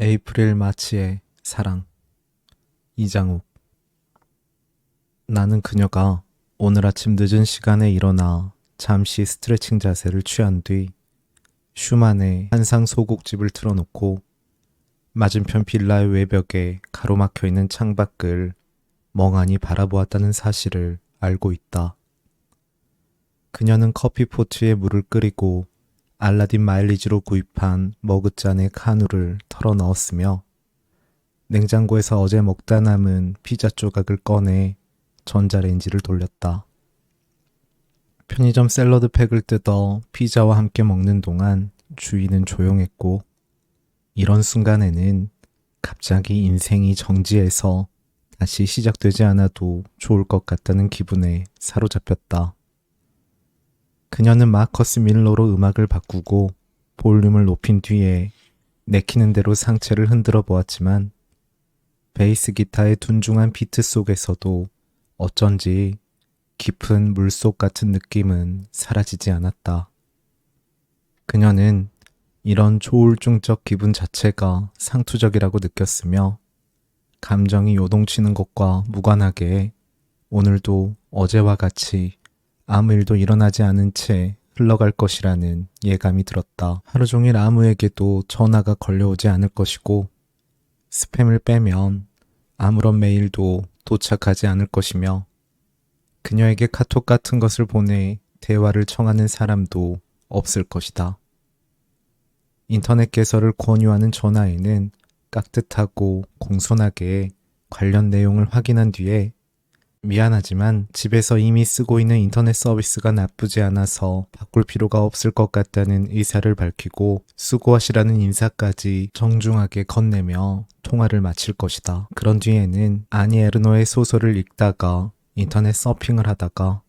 에이프릴 마치의 사랑. 이장욱. 나는 그녀가 오늘 아침 늦은 시간에 일어나 잠시 스트레칭 자세를 취한 뒤 슈만의 한상 소곡집을 틀어놓고 맞은편 빌라의 외벽에 가로막혀 있는 창밖을 멍하니 바라보았다는 사실을 알고 있다. 그녀는 커피포트에 물을 끓이고 알라딘 마일리지로 구입한 머그잔에 카누를 털어 넣었으며 냉장고에서 어제 먹다 남은 피자 조각을 꺼내 전자레인지를 돌렸다. 편의점 샐러드 팩을 뜯어 피자와 함께 먹는 동안 주위는 조용했고 이런 순간에는 갑자기 인생이 정지해서 다시 시작되지 않아도 좋을 것 같다는 기분에 사로잡혔다. 그녀는 마커스 밀러로 음악을 바꾸고 볼륨을 높인 뒤에 내키는 대로 상체를 흔들어 보았지만 베이스 기타의 둔중한 비트 속에서도 어쩐지 깊은 물속 같은 느낌은 사라지지 않았다. 그녀는 이런 조울증적 기분 자체가 상투적이라고 느꼈으며 감정이 요동치는 것과 무관하게 오늘도 어제와 같이 아무 일도 일어나지 않은 채 흘러갈 것이라는 예감이 들었다. 하루 종일 아무에게도 전화가 걸려오지 않을 것이고 스팸을 빼면 아무런 메일도 도착하지 않을 것이며 그녀에게 카톡 같은 것을 보내 대화를 청하는 사람도 없을 것이다. 인터넷 개설을 권유하는 전화에는 깍듯하고 공손하게 관련 내용을 확인한 뒤에 미안하지만 집에서 이미 쓰고 있는 인터넷 서비스가 나쁘지 않아서 바꿀 필요가 없을 것 같다는 의사를 밝히고 수고하시라는 인사까지 정중하게 건네며 통화를 마칠 것이다. 그런 뒤에는 아니 에르노의 소설을 읽다가 인터넷 서핑을 하다가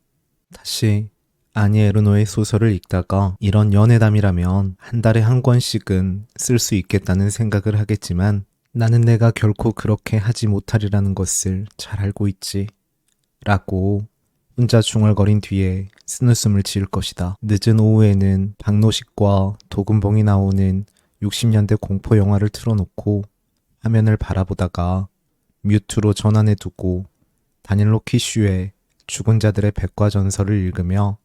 다시 아니 에르노의 소설을 읽다가 이런 연애담이라면 한 달에 한 권씩은 쓸 수 있겠다는 생각을 하겠지만 나는 내가 결코 그렇게 하지 못하리라는 것을 잘 알고 있지. 라고 혼자 중얼거린 뒤에 쓴웃음을 지을 것이다. 늦은 오후에는 박노식과 도금봉이 나오는 60년대 공포 영화를 틀어놓고 화면을 바라보다가 뮤트로 전환해두고 다닐로 키슈의 죽은 자들의 백과전설을 읽으며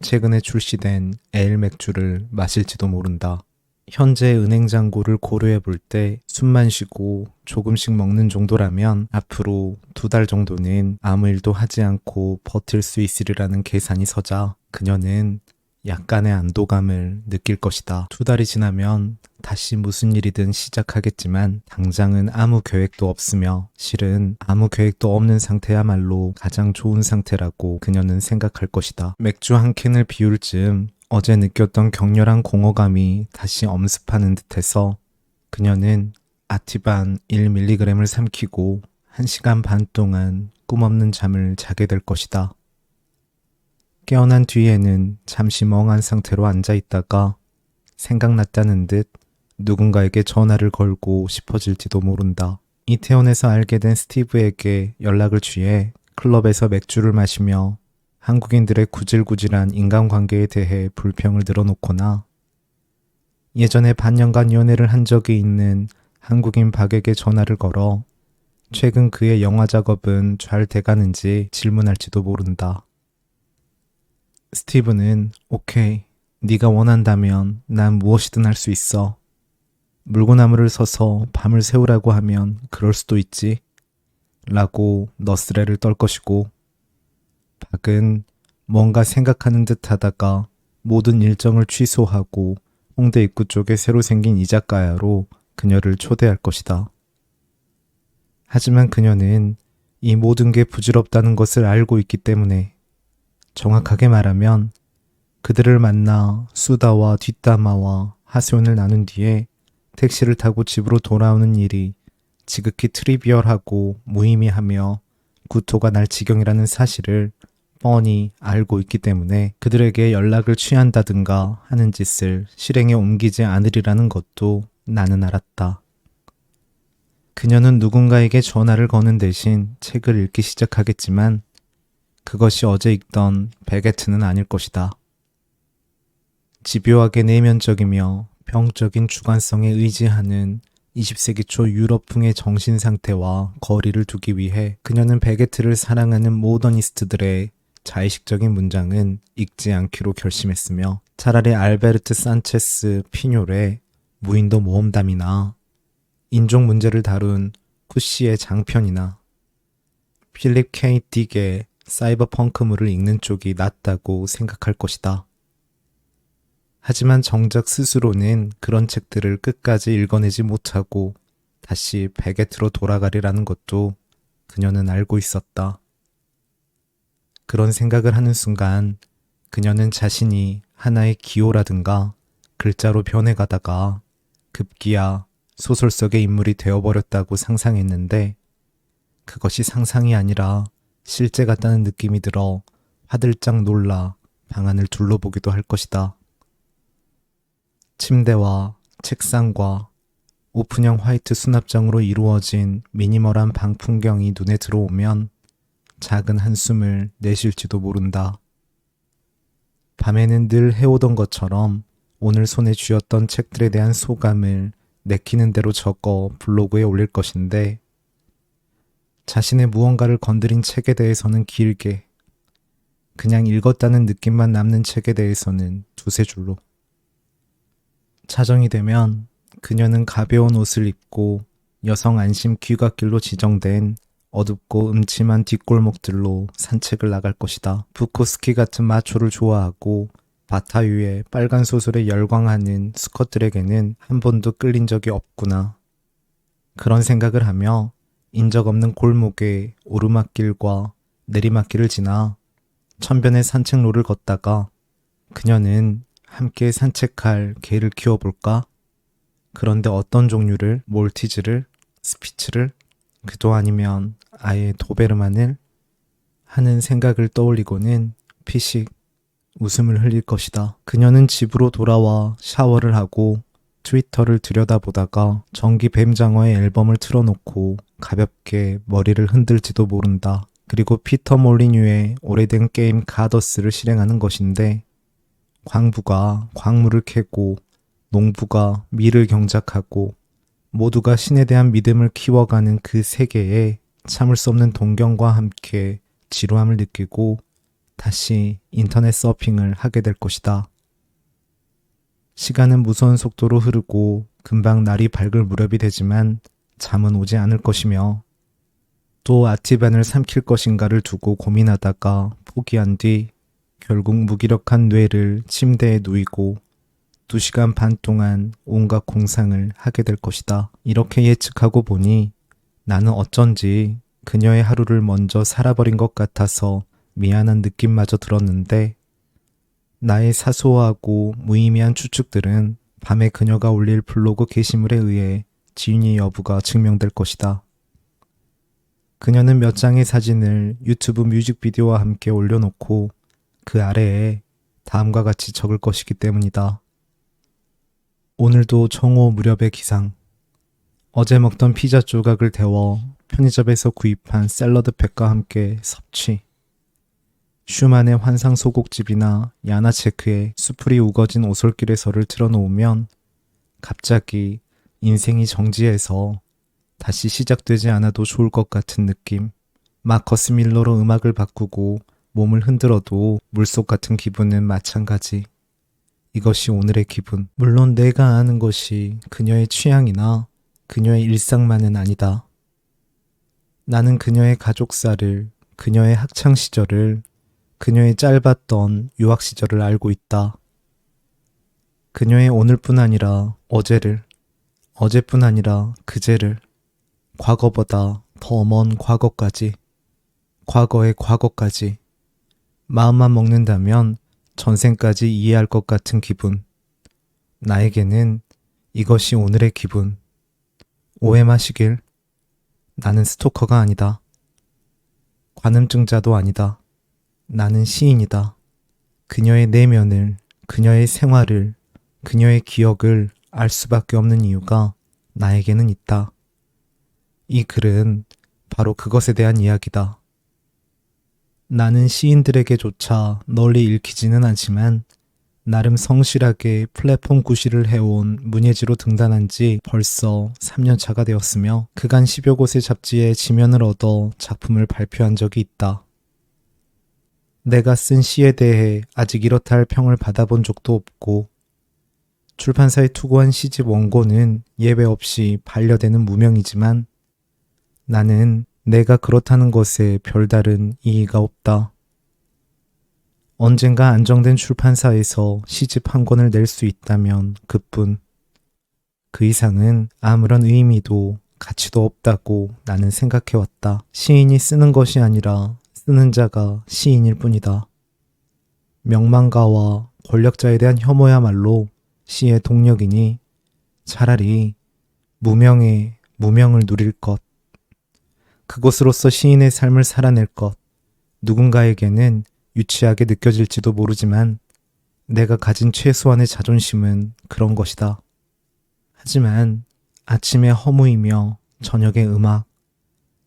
최근에 출시된 에일 맥주를 마실지도 모른다. 현재 은행 잔고를 고려해 볼 때 숨만 쉬고 조금씩 먹는 정도라면 앞으로 2달 정도는 아무 일도 하지 않고 버틸 수 있으리라는 계산이 서자 그녀는 약간의 안도감을 느낄 것이다. 2달이 지나면 다시 무슨 일이든 시작하겠지만 당장은 아무 계획도 없으며 실은 아무 계획도 없는 상태야말로 가장 좋은 상태라고 그녀는 생각할 것이다. 맥주 한 캔을 비울 즈음 어제 느꼈던 격렬한 공허감이 다시 엄습하는 듯해서 그녀는 아티반 1mg을 삼키고 1시간 반 동안 꿈없는 잠을 자게 될 것이다. 깨어난 뒤에는 잠시 멍한 상태로 앉아있다가 생각났다는 듯 누군가에게 전화를 걸고 싶어질지도 모른다. 이태원에서 알게 된 스티브에게 연락을 취해 클럽에서 맥주를 마시며 한국인들의 구질구질한 인간관계에 대해 불평을 늘어놓거나 예전에 반년간 연애를 한 적이 있는 한국인 박에게 전화를 걸어 최근 그의 영화 작업은 잘 돼가는지 질문할지도 모른다. 스티브는 오케이, 네가 원한다면 난 무엇이든 할 수 있어. 물구나무를 서서 밤을 새우라고 하면 그럴 수도 있지. 라고 너스레를 떨 것이고 박은 뭔가 생각하는 듯 하다가 모든 일정을 취소하고 홍대 입구 쪽에 새로 생긴 이자카야로 그녀를 초대할 것이다. 하지만 그녀는 이 모든 게 부질없다는 것을 알고 있기 때문에 정확하게 말하면 그들을 만나 수다와 뒷담화와 하소연을 나눈 뒤에 택시를 타고 집으로 돌아오는 일이 지극히 트리비얼하고 무의미하며 구토가 날 지경이라는 사실을 뻔히 알고 있기 때문에 그들에게 연락을 취한다든가 하는 짓을 실행에 옮기지 않으리라는 것도 나는 알았다. 그녀는 누군가에게 전화를 거는 대신 책을 읽기 시작하겠지만 그것이 어제 읽던 베게트는 아닐 것이다. 집요하게 내면적이며 병적인 주관성에 의지하는 20세기 초 유럽풍의 정신 상태와 거리를 두기 위해 그녀는 베게트를 사랑하는 모더니스트들의 자의식적인 문장은 읽지 않기로 결심했으며 차라리 알베르트 산체스 피뇨의 무인도 모험담이나 인종 문제를 다룬 쿠시의 장편이나 필립 K. 딕의 사이버펑크물을 읽는 쪽이 낫다고 생각할 것이다. 하지만 정작 스스로는 그런 책들을 끝까지 읽어내지 못하고 다시 베게트로 돌아가리라는 것도 그녀는 알고 있었다. 그런 생각을 하는 순간 그녀는 자신이 하나의 기호라든가 글자로 변해가다가 급기야 소설 속의 인물이 되어버렸다고 상상했는데 그것이 상상이 아니라 실제 같다는 느낌이 들어 화들짝 놀라 방안을 둘러보기도 할 것이다. 침대와 책상과 오픈형 화이트 수납장으로 이루어진 미니멀한 방 풍경이 눈에 들어오면 작은 한숨을 내쉴지도 모른다. 밤에는 늘 해오던 것처럼 오늘 손에 쥐었던 책들에 대한 소감을 내키는 대로 적어 블로그에 올릴 것인데 자신의 무언가를 건드린 책에 대해서는 길게, 그냥 읽었다는 느낌만 남는 책에 대해서는 두세 줄로. 차정이 되면 그녀는 가벼운 옷을 입고 여성 안심 귀갓길로 지정된 어둡고 음침한 뒷골목들로 산책을 나갈 것이다. 부코스키 같은 마초를 좋아하고 바타유의 빨간 소설에 열광하는 수컷들에게는 한 번도 끌린 적이 없구나. 그런 생각을 하며 인적 없는 골목의 오르막길과 내리막길을 지나 천변의 산책로를 걷다가 그녀는 함께 산책할 개를 키워볼까? 그런데 어떤 종류를, 몰티즈를, 스피츠를, 그도 아니면 아예 도베르만을 하는 생각을 떠올리고는 피식 웃음을 흘릴 것이다. 그녀는 집으로 돌아와 샤워를 하고 트위터를 들여다보다가 정기 뱀장어의 앨범을 틀어놓고 가볍게 머리를 흔들지도 모른다. 그리고 피터 몰리뉴의 오래된 게임 가더스를 실행하는 것인데 광부가 광물을 캐고 농부가 밀을 경작하고 모두가 신에 대한 믿음을 키워가는 그 세계에 참을 수 없는 동경과 함께 지루함을 느끼고 다시 인터넷 서핑을 하게 될 것이다. 시간은 무서운 속도로 흐르고 금방 날이 밝을 무렵이 되지만 잠은 오지 않을 것이며 또 아티반을 삼킬 것인가를 두고 고민하다가 포기한 뒤 결국 무기력한 뇌를 침대에 누이고 2시간 반 동안 온갖 공상을 하게 될 것이다. 이렇게 예측하고 보니 나는 어쩐지 그녀의 하루를 먼저 살아버린 것 같아서 미안한 느낌마저 들었는데 나의 사소하고 무의미한 추측들은 밤에 그녀가 올릴 블로그 게시물에 의해 지인의 여부가 증명될 것이다. 그녀는 몇 장의 사진을 유튜브 뮤직비디오와 함께 올려놓고 그 아래에 다음과 같이 적을 것이기 때문이다. 오늘도 정오 무렵의 기상. 어제 먹던 피자 조각을 데워 편의점에서 구입한 샐러드 팩과 함께 섭취. 슈만의 환상 소곡집이나 야나체크의 수풀이 우거진 오솔길에서를 틀어놓으면 갑자기 인생이 정지해서 다시 시작되지 않아도 좋을 것 같은 느낌. 마커스 밀러로 음악을 바꾸고 몸을 흔들어도 물속 같은 기분은 마찬가지. 이것이 오늘의 기분. 물론 내가 아는 것이 그녀의 취향이나 그녀의 일상만은 아니다. 나는 그녀의 가족사를, 그녀의 학창시절을, 그녀의 짧았던 유학시절을 알고 있다. 그녀의 오늘뿐 아니라 어제를, 어제뿐 아니라 그제를, 과거보다 더 먼 과거까지, 과거의 과거까지, 마음만 먹는다면 전생까지 이해할 것 같은 기분. 나에게는 이것이 오늘의 기분. 오해 마시길. 나는 스토커가 아니다. 관음증자도 아니다. 나는 시인이다. 그녀의 내면을, 그녀의 생활을, 그녀의 기억을 알 수밖에 없는 이유가 나에게는 있다. 이 글은 바로 그것에 대한 이야기다. 나는 시인들에게조차 널리 읽히지는 않지만 나름 성실하게 플랫폼 구실을 해온 문예지로 등단한 지 벌써 3년 차가 되었으며 그간 10여 곳의 잡지에 지면을 얻어 작품을 발표한 적이 있다. 내가 쓴 시에 대해 아직 이렇다 할 평을 받아본 적도 없고 출판사에 투고한 시집 원고는 예외 없이 반려되는 무명이지만 나는 내가 그렇다는 것에 별다른 이의가 없다. 언젠가 안정된 출판사에서 시집 한 권을 낼 수 있다면 그뿐. 그 이상은 아무런 의미도 가치도 없다고 나는 생각해왔다. 시인이 쓰는 것이 아니라 쓰는 자가 시인일 뿐이다. 명망가와 권력자에 대한 혐오야말로 시의 동력이니 차라리 무명의 무명을 누릴 것. 그것으로서 시인의 삶을 살아낼 것. 누군가에게는 유치하게 느껴질지도 모르지만 내가 가진 최소한의 자존심은 그런 것이다. 하지만 아침에 허무이며 저녁에 음악,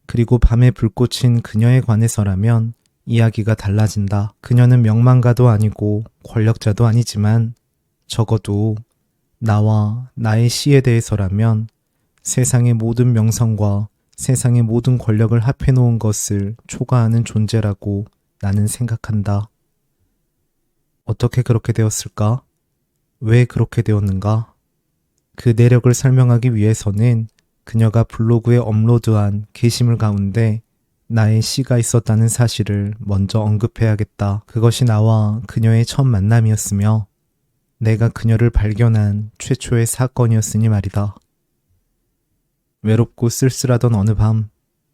그리고 밤에 불꽃인 그녀에 관해서라면 이야기가 달라진다. 그녀는 명망가도 아니고 권력자도 아니지만 적어도 나와 나의 시에 대해서라면 세상의 모든 명성과 세상의 모든 권력을 합해놓은 것을 초과하는 존재라고 나는 생각한다. 어떻게 그렇게 되었을까? 왜 그렇게 되었는가? 그 내력을 설명하기 위해서는 그녀가 블로그에 업로드한 게시물 가운데 나의 시가 있었다는 사실을 먼저 언급해야겠다. 그것이 나와 그녀의 첫 만남이었으며 내가 그녀를 발견한 최초의 사건이었으니 말이다. 외롭고 쓸쓸하던 어느 밤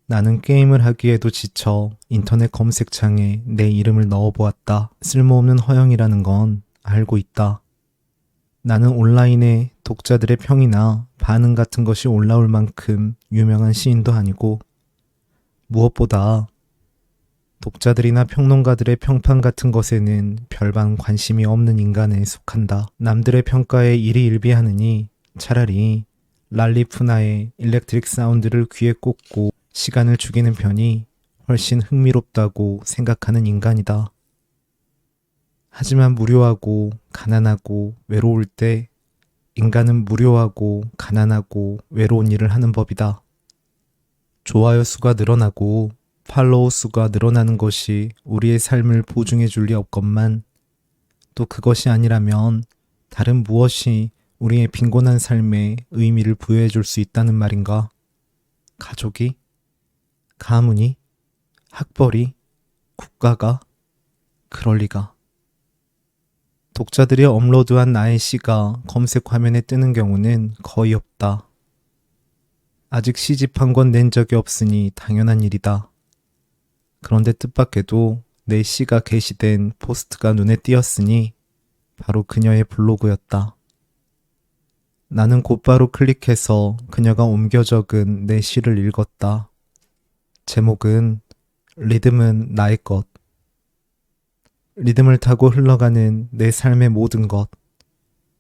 나는 게임을 하기에도 지쳐 인터넷 검색창에 내 이름을 넣어보았다. 쓸모없는 허영이라는 건 알고 있다. 나는 온라인에 독자들의 평이나 반응 같은 것이 올라올 만큼 유명한 시인도 아니고 무엇보다 독자들이나 평론가들의 평판 같은 것에는 별반 관심이 없는 인간에 속한다. 남들의 평가에 일희일비하느니 차라리 랄리푸나의 일렉트릭 사운드를 귀에 꽂고 시간을 죽이는 편이 훨씬 흥미롭다고 생각하는 인간이다. 하지만 무료하고 가난하고 외로울 때 인간은 무료하고 가난하고 외로운 일을 하는 법이다. 좋아요 수가 늘어나고 팔로우 수가 늘어나는 것이 우리의 삶을 보증해 줄 리 없건만 또 그것이 아니라면 다른 무엇이 우리의 빈곤한 삶에 의미를 부여해 줄 수 있다는 말인가? 가족이? 가문이? 학벌이? 국가가? 그럴 리가. 독자들이 업로드한 나의 시가 검색 화면에 뜨는 경우는 거의 없다. 아직 시집 한 권 낸 적이 없으니 당연한 일이다. 그런데 뜻밖에도 내 시가 게시된 포스트가 눈에 띄었으니 바로 그녀의 블로그였다. 나는 곧바로 클릭해서 그녀가 옮겨 적은 내 시를 읽었다. 제목은 리듬은 나의 것. 리듬을 타고 흘러가는 내 삶의 모든 것,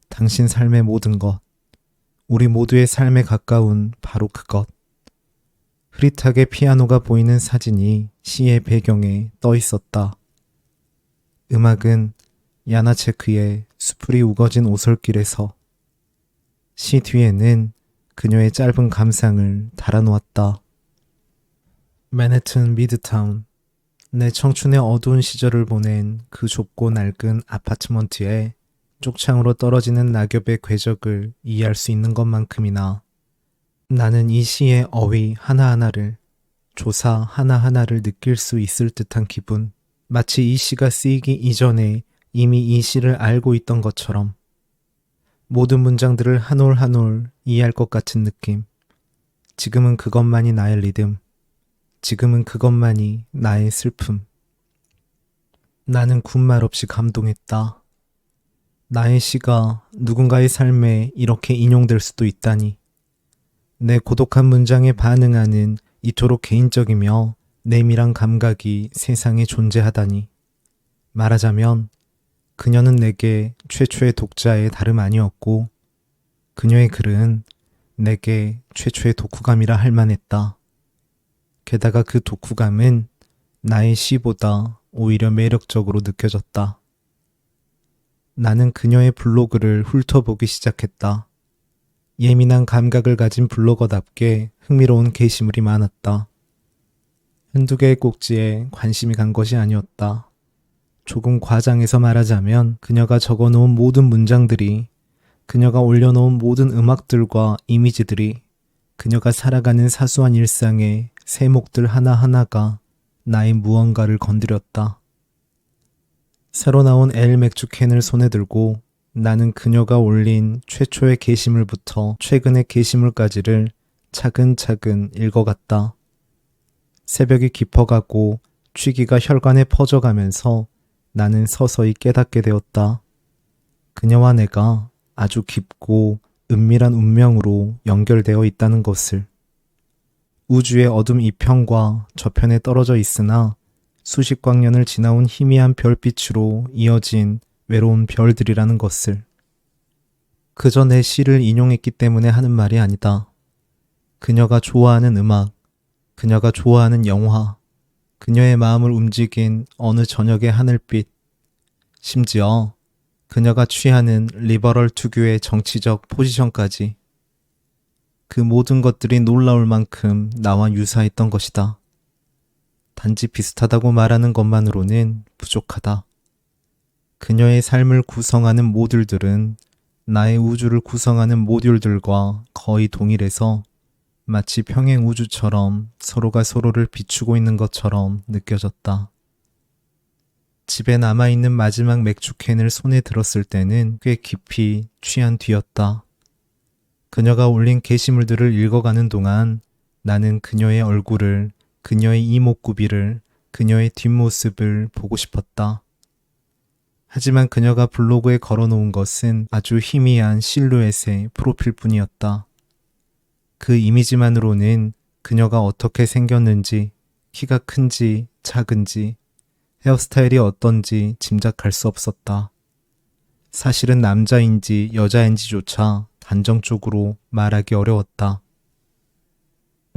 당신 삶의 모든 것, 우리 모두의 삶에 가까운 바로 그것. 흐릿하게 피아노가 보이는 사진이 시의 배경에 떠 있었다. 음악은 야나체크의 수풀이 우거진 오솔길에서, 시 뒤에는 그녀의 짧은 감상을 달아놓았다. 맨해튼 미드타운. 내 청춘의 어두운 시절을 보낸 그 좁고 낡은 아파트먼트에 쪽창으로 떨어지는 낙엽의 궤적을 이해할 수 있는 것만큼이나 나는 이 시의 어휘 하나하나를, 조사 하나하나를 느낄 수 있을 듯한 기분, 마치 이 시가 쓰이기 이전에 이미 이 시를 알고 있던 것처럼 모든 문장들을 한 올 한 올 이해할 것 같은 느낌. 지금은 그것만이 나의 리듬. 지금은 그것만이 나의 슬픔. 나는 군말 없이 감동했다. 나의 시가 누군가의 삶에 이렇게 인용될 수도 있다니. 내 고독한 문장에 반응하는 이토록 개인적이며 내밀한 감각이 세상에 존재하다니. 말하자면 그녀는 내게 최초의 독자의 다름 아니었고 그녀의 글은 내게 최초의 독후감이라 할 만했다. 게다가 그 독후감은 나의 시보다 오히려 매력적으로 느껴졌다. 나는 그녀의 블로그를 훑어보기 시작했다. 예민한 감각을 가진 블로거답게 흥미로운 게시물이 많았다. 한두 개의 꼭지에 관심이 간 것이 아니었다. 조금 과장해서 말하자면 그녀가 적어놓은 모든 문장들이, 그녀가 올려놓은 모든 음악들과 이미지들이, 그녀가 살아가는 사소한 일상의 세목들 하나하나가 나의 무언가를 건드렸다. 새로 나온 엘 맥주 캔을 손에 들고 나는 그녀가 올린 최초의 게시물부터 최근의 게시물까지를 차근차근 읽어갔다. 새벽이 깊어가고 취기가 혈관에 퍼져가면서 나는 서서히 깨닫게 되었다. 그녀와 내가 아주 깊고 은밀한 운명으로 연결되어 있다는 것을. 우주의 어둠 이편과 저편에 떨어져 있으나 수십 광년을 지나온 희미한 별빛으로 이어진 외로운 별들이라는 것을. 그저 내 시를 인용했기 때문에 하는 말이 아니다. 그녀가 좋아하는 음악, 그녀가 좋아하는 영화, 그녀의 마음을 움직인 어느 저녁의 하늘빛, 심지어 그녀가 취하는 리버럴 투교의 정치적 포지션까지. 그 모든 것들이 놀라울 만큼 나와 유사했던 것이다. 단지 비슷하다고 말하는 것만으로는 부족하다. 그녀의 삶을 구성하는 모듈들은 나의 우주를 구성하는 모듈들과 거의 동일해서 마치 평행 우주처럼 서로가 서로를 비추고 있는 것처럼 느껴졌다. 집에 남아있는 마지막 맥주캔을 손에 들었을 때는 꽤 깊이 취한 뒤였다. 그녀가 올린 게시물들을 읽어가는 동안 나는 그녀의 얼굴을, 그녀의 이목구비를, 그녀의 뒷모습을 보고 싶었다. 하지만 그녀가 블로그에 걸어놓은 것은 아주 희미한 실루엣의 프로필뿐이었다. 그 이미지만으로는 그녀가 어떻게 생겼는지, 키가 큰지 작은지, 헤어스타일이 어떤지 짐작할 수 없었다. 사실은 남자인지 여자인지조차 단정적으로 말하기 어려웠다.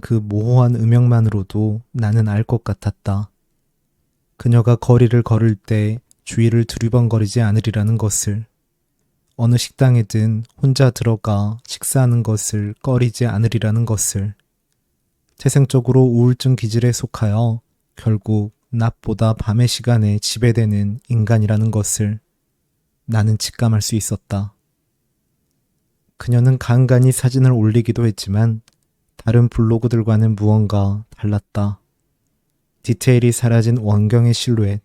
그 모호한 음영만으로도 나는 알 것 같았다. 그녀가 거리를 걸을 때 주위를 두리번거리지 않으리라는 것을, 어느 식당에든 혼자 들어가 식사하는 것을 꺼리지 않으리라는 것을, 태생적으로 우울증 기질에 속하여 결국 낮보다 밤의 시간에 지배되는 인간이라는 것을 나는 직감할 수 있었다. 그녀는 간간히 사진을 올리기도 했지만 다른 블로그들과는 무언가 달랐다. 디테일이 사라진 원경의 실루엣,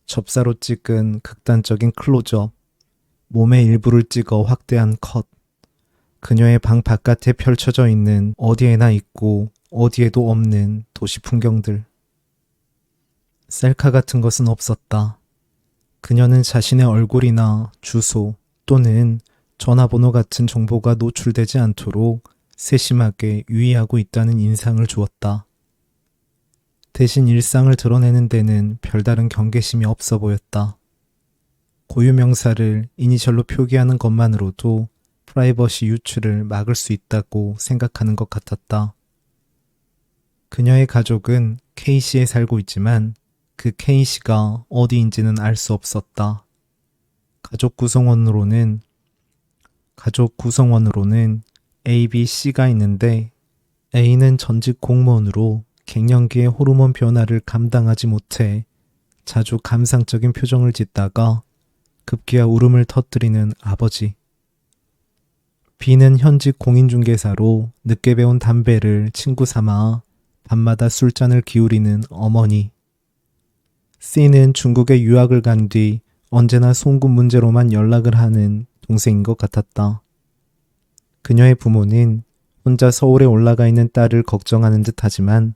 접사로 찍은 극단적인 클로즈업, 몸의 일부를 찍어 확대한 컷, 그녀의 방 바깥에 펼쳐져 있는 어디에나 있고 어디에도 없는 도시 풍경들. 셀카 같은 것은 없었다. 그녀는 자신의 얼굴이나 주소 또는 전화번호 같은 정보가 노출되지 않도록 세심하게 유의하고 있다는 인상을 주었다. 대신 일상을 드러내는 데는 별다른 경계심이 없어 보였다. 고유명사를 이니셜로 표기하는 것만으로도 프라이버시 유출을 막을 수 있다고 생각하는 것 같았다. 그녀의 가족은 K시에 살고 있지만 그 K시가 어디인지는 알 수 없었다. 가족 구성원으로는 A, B, C가 있는데 A는 전직 공무원으로 갱년기의 호르몬 변화를 감당하지 못해 자주 감상적인 표정을 짓다가 급기야 울음을 터뜨리는 아버지. B는 현직 공인중개사로 늦게 배운 담배를 친구 삼아 밤마다 술잔을 기울이는 어머니. C는 중국에 유학을 간 뒤 언제나 송금 문제로만 연락을 하는 동생인 것 같았다. 그녀의 부모는 혼자 서울에 올라가 있는 딸을 걱정하는 듯 하지만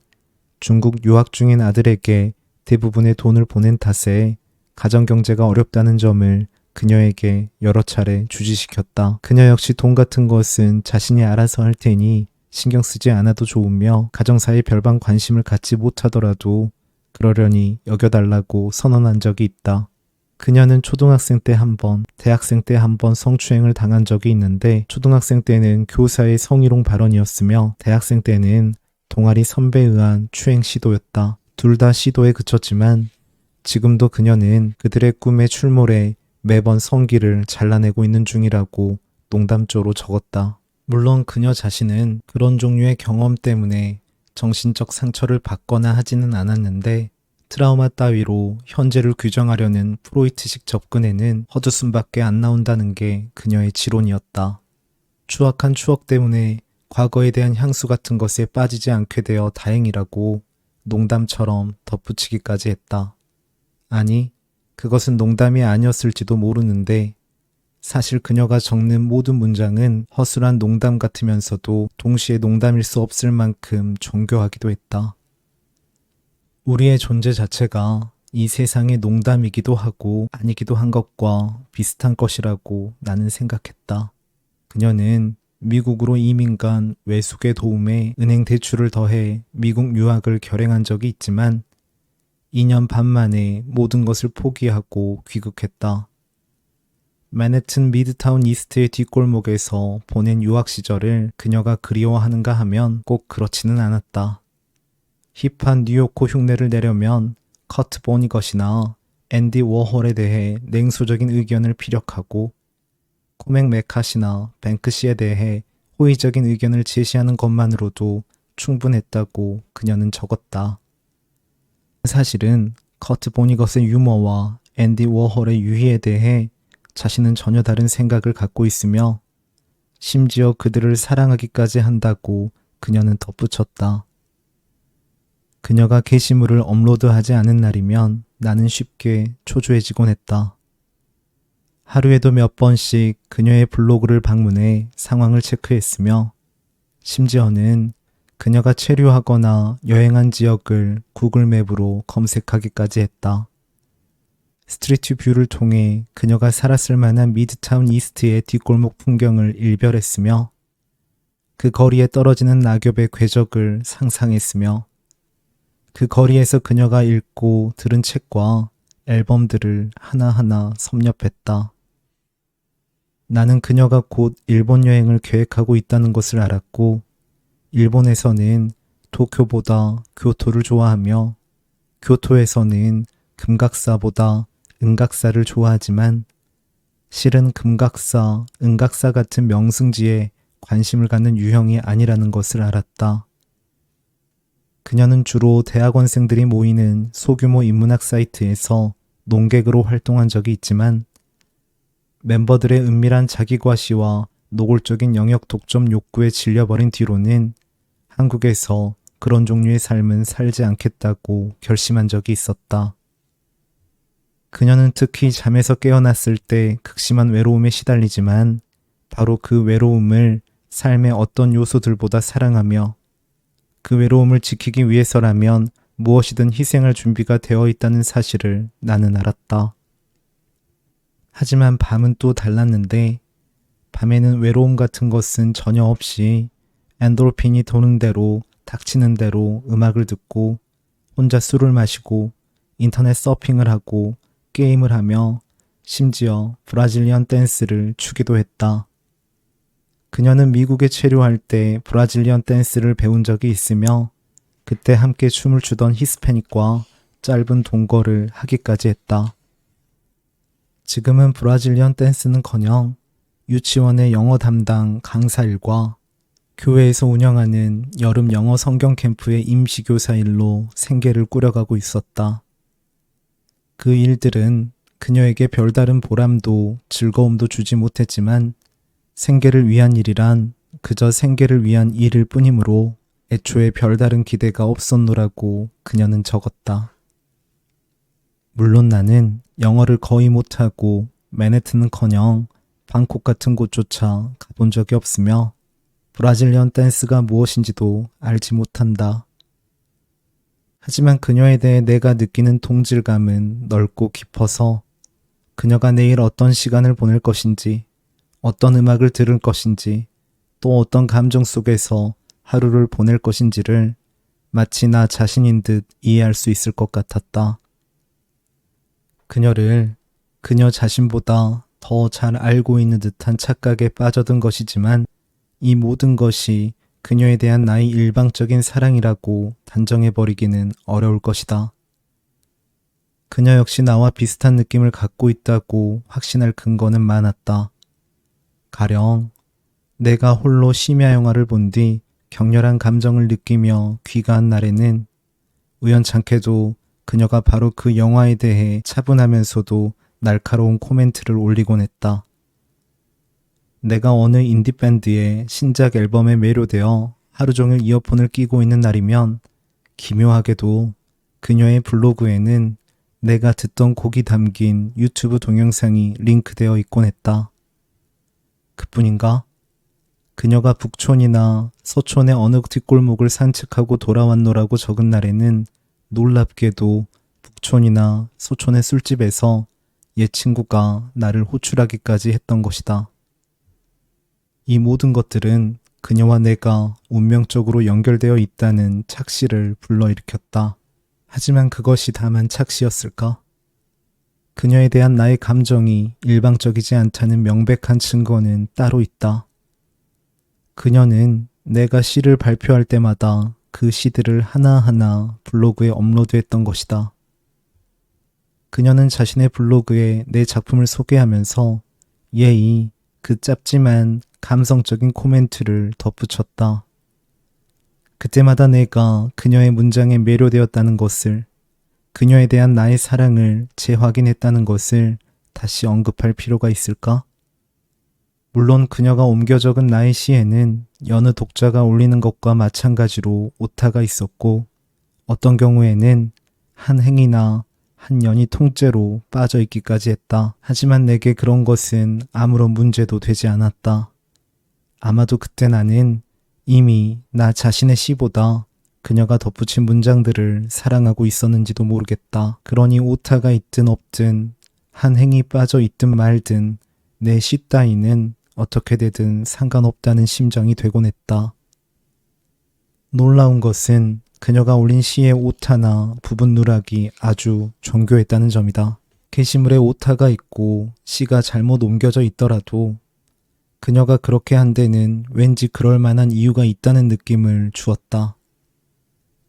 중국 유학 중인 아들에게 대부분의 돈을 보낸 탓에 가정경제가 어렵다는 점을 그녀에게 여러 차례 주지시켰다. 그녀 역시 돈 같은 것은 자신이 알아서 할 테니 신경 쓰지 않아도 좋으며 가정사에 별반 관심을 갖지 못하더라도 그러려니 여겨달라고 선언한 적이 있다. 그녀는 초등학생 때 한 번, 대학생 때 한 번 성추행을 당한 적이 있는데 초등학생 때는 교사의 성희롱 발언이었으며 대학생 때는 동아리 선배에 의한 추행 시도였다. 둘 다 시도에 그쳤지만 지금도 그녀는 그들의 꿈에 출몰해 매번 성기를 잘라내고 있는 중이라고 농담조로 적었다. 물론 그녀 자신은 그런 종류의 경험 때문에 정신적 상처를 받거나 하지는 않았는데 트라우마 따위로 현재를 규정하려는 프로이트식 접근에는 헛웃음밖에 안 나온다는 게 그녀의 지론이었다. 추악한 추억 때문에 과거에 대한 향수 같은 것에 빠지지 않게 되어 다행이라고 농담처럼 덧붙이기까지 했다. 아니, 그것은 농담이 아니었을지도 모르는데 사실 그녀가 적는 모든 문장은 허술한 농담 같으면서도 동시에 농담일 수 없을 만큼 정교하기도 했다. 우리의 존재 자체가 이 세상의 농담이기도 하고 아니기도 한 것과 비슷한 것이라고 나는 생각했다. 그녀는 미국으로 이민 간 외숙의 도움에 은행 대출을 더해 미국 유학을 결행한 적이 있지만 2년 반 만에 모든 것을 포기하고 귀국했다. 맨해튼 미드타운 이스트의 뒷골목에서 보낸 유학 시절을 그녀가 그리워하는가 하면 꼭 그렇지는 않았다. 힙한 뉴요커 흉내를 내려면 커트 보니것이나 앤디 워홀에 대해 냉소적인 의견을 피력하고 코맥 메카시나 뱅크시에 대해 호의적인 의견을 제시하는 것만으로도 충분했다고 그녀는 적었다. 사실은 커트 보니것의 유머와 앤디 워홀의 유희에 대해 자신은 전혀 다른 생각을 갖고 있으며 심지어 그들을 사랑하기까지 한다고 그녀는 덧붙였다. 그녀가 게시물을 업로드하지 않은 날이면 나는 쉽게 초조해지곤 했다. 하루에도 몇 번씩 그녀의 블로그를 방문해 상황을 체크했으며 심지어는 그녀가 체류하거나 여행한 지역을 구글맵으로 검색하기까지 했다. 스트리트 뷰를 통해 그녀가 살았을 만한 미드타운 이스트의 뒷골목 풍경을 일별했으며 그 거리에 떨어지는 낙엽의 궤적을 상상했으며 그 거리에서 그녀가 읽고 들은 책과 앨범들을 하나하나 섭렵했다. 나는 그녀가 곧 일본 여행을 계획하고 있다는 것을 알았고 일본에서는 도쿄보다 교토를 좋아하며 교토에서는 금각사보다 은각사를 좋아하지만 실은 금각사, 은각사 같은 명승지에 관심을 갖는 유형이 아니라는 것을 알았다. 그녀는 주로 대학원생들이 모이는 소규모 인문학 사이트에서 농객으로 활동한 적이 있지만 멤버들의 은밀한 자기과시와 노골적인 영역 독점 욕구에 질려버린 뒤로는 한국에서 그런 종류의 삶은 살지 않겠다고 결심한 적이 있었다. 그녀는 특히 잠에서 깨어났을 때 극심한 외로움에 시달리지만 바로 그 외로움을 삶의 어떤 요소들보다 사랑하며 그 외로움을 지키기 위해서라면 무엇이든 희생할 준비가 되어 있다는 사실을 나는 알았다. 하지만 밤은 또 달랐는데 밤에는 외로움 같은 것은 전혀 없이 엔도르핀이 도는 대로 닥치는 대로 음악을 듣고 혼자 술을 마시고 인터넷 서핑을 하고 게임을 하며 심지어 브라질리언 댄스를 추기도 했다. 그녀는 미국에 체류할 때 브라질리언 댄스를 배운 적이 있으며 그때 함께 춤을 추던 히스패닉과 짧은 동거를 하기까지 했다. 지금은 브라질리언 댄스는커녕 유치원의 영어 담당 강사 일과 교회에서 운영하는 여름 영어 성경 캠프의 임시교사 일로 생계를 꾸려가고 있었다. 그 일들은 그녀에게 별다른 보람도 즐거움도 주지 못했지만 생계를 위한 일이란 그저 생계를 위한 일일 뿐이므로 애초에 별다른 기대가 없었노라고 그녀는 적었다. 물론 나는 영어를 거의 못하고 맨해튼은커녕 방콕 같은 곳조차 가본 적이 없으며 브라질리언 댄스가 무엇인지도 알지 못한다. 하지만 그녀에 대해 내가 느끼는 동질감은 넓고 깊어서 그녀가 내일 어떤 시간을 보낼 것인지, 어떤 음악을 들을 것인지, 또 어떤 감정 속에서 하루를 보낼 것인지를 마치 나 자신인 듯 이해할 수 있을 것 같았다. 그녀를 그녀 자신보다 더 잘 알고 있는 듯한 착각에 빠져든 것이지만 이 모든 것이 그녀에 대한 나의 일방적인 사랑이라고 단정해버리기는 어려울 것이다. 그녀 역시 나와 비슷한 느낌을 갖고 있다고 확신할 근거는 많았다. 가령 내가 홀로 심야 영화를 본 뒤 격렬한 감정을 느끼며 귀가한 날에는 우연찮게도 그녀가 바로 그 영화에 대해 차분하면서도 날카로운 코멘트를 올리곤 했다. 내가 어느 인디밴드의 신작 앨범에 매료되어 하루 종일 이어폰을 끼고 있는 날이면 기묘하게도 그녀의 블로그에는 내가 듣던 곡이 담긴 유튜브 동영상이 링크되어 있곤 했다. 그뿐인가? 그녀가 북촌이나 서촌의 어느 뒷골목을 산책하고 돌아왔노라고 적은 날에는 놀랍게도 북촌이나 서촌의 술집에서 옛 친구가 나를 호출하기까지 했던 것이다. 이 모든 것들은 그녀와 내가 운명적으로 연결되어 있다는 착시를 불러일으켰다. 하지만 그것이 다만 착시였을까? 그녀에 대한 나의 감정이 일방적이지 않다는 명백한 증거는 따로 있다. 그녀는 내가 시를 발표할 때마다 그 시들을 하나하나 블로그에 업로드했던 것이다. 그녀는 자신의 블로그에 내 작품을 소개하면서 예의 그 짧지만 감성적인 코멘트를 덧붙였다. 그때마다 내가 그녀의 문장에 매료되었다는 것을, 그녀에 대한 나의 사랑을 재확인했다는 것을 다시 언급할 필요가 있을까? 물론 그녀가 옮겨 적은 나의 시에는 여느 독자가 올리는 것과 마찬가지로 오타가 있었고, 어떤 경우에는 한 행이나 한 연이 통째로 빠져 있기까지 했다. 하지만 내게 그런 것은 아무런 문제도 되지 않았다. 아마도 그때 나는 이미 나 자신의 시보다 그녀가 덧붙인 문장들을 사랑하고 있었는지도 모르겠다. 그러니 오타가 있든 없든 한 행이 빠져 있든 말든 내 시 따위는 어떻게 되든 상관없다는 심정이 되곤 했다. 놀라운 것은 그녀가 올린 시의 오타나 부분 누락이 아주 정교했다는 점이다. 게시물에 오타가 있고 시가 잘못 옮겨져 있더라도 그녀가 그렇게 한 데는 왠지 그럴 만한 이유가 있다는 느낌을 주었다.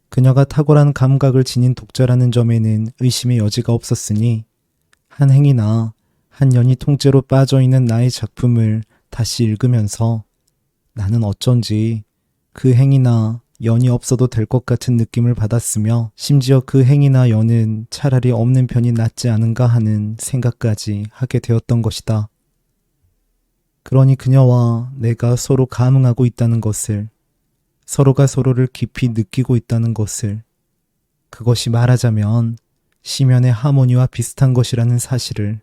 그녀가 탁월한 감각을 지닌 독자라는 점에는 의심의 여지가 없었으니 한 행이나 한 연이 통째로 빠져있는 나의 작품을 다시 읽으면서 나는 어쩐지 그 행이나 연이 없어도 될 것 같은 느낌을 받았으며 심지어 그 행이나 연은 차라리 없는 편이 낫지 않은가 하는 생각까지 하게 되었던 것이다. 그러니 그녀와 내가 서로 감흥하고 있다는 것을, 서로가 서로를 깊이 느끼고 있다는 것을, 그것이 말하자면 시면의 하모니와 비슷한 것이라는 사실을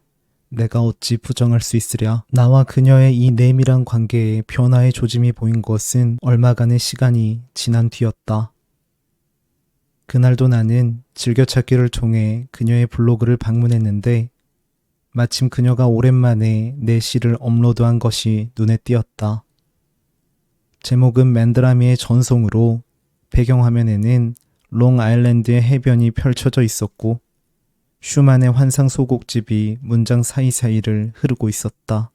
내가 어찌 부정할 수 있으랴. 나와 그녀의 이 내밀한 관계에 변화의 조짐이 보인 것은 얼마간의 시간이 지난 뒤였다. 그날도 나는 즐겨찾기를 통해 그녀의 블로그를 방문했는데 마침 그녀가 오랜만에 내 시를 업로드한 것이 눈에 띄었다. 제목은 맨드라미의 전송으로 배경화면에는 롱아일랜드의 해변이 펼쳐져 있었고 슈만의 환상 소곡집이 문장 사이사이를 흐르고 있었다.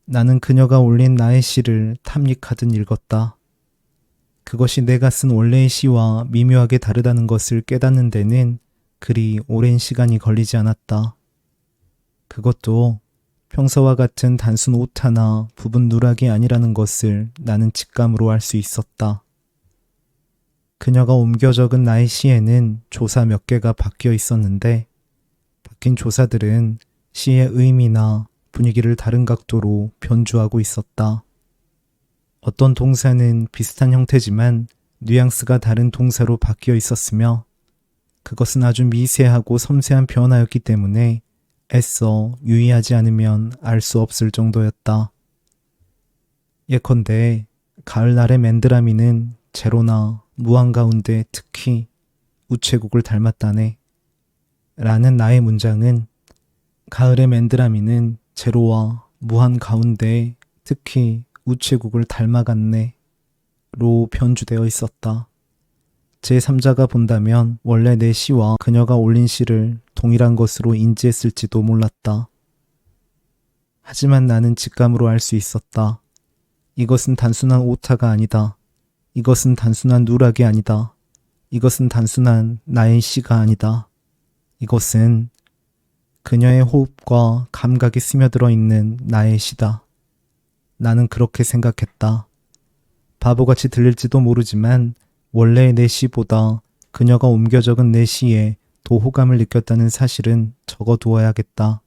나는 그녀가 올린 나의 시를 탐닉하듯 읽었다. 그것이 내가 쓴 원래의 시와 미묘하게 다르다는 것을 깨닫는 데는 그리 오랜 시간이 걸리지 않았다. 그것도 평소와 같은 단순 오타나 부분 누락이 아니라는 것을 나는 직감으로 알 수 있었다. 그녀가 옮겨 적은 나의 시에는 조사 몇 개가 바뀌어 있었는데 바뀐 조사들은 시의 의미나 분위기를 다른 각도로 변주하고 있었다. 어떤 동사는 비슷한 형태지만 뉘앙스가 다른 동사로 바뀌어 있었으며 그것은 아주 미세하고 섬세한 변화였기 때문에 애써 유의하지 않으면 알 수 없을 정도였다. 예컨대 가을날의 맨드라미는 제로나 무한 가운데 특히 우체국을 닮았다네 라는 나의 문장은 가을의 맨드라미는 제로와 무한 가운데 특히 우체국을 닮아갔네 로 변주되어 있었다. 제3자가 본다면 원래 내 시와 그녀가 올린 시를 동일한 것으로 인지했을지도 몰랐다. 하지만 나는 직감으로 알 수 있었다. 이것은 단순한 오타가 아니다. 이것은 단순한 누락이 아니다. 이것은 단순한 나의 시가 아니다. 이것은 그녀의 호흡과 감각이 스며들어 있는 나의 시다. 나는 그렇게 생각했다. 바보같이 들릴지도 모르지만 원래의 내 시보다 그녀가 옮겨 적은 내 시에 더 호감을 느꼈다는 사실은 적어두어야겠다.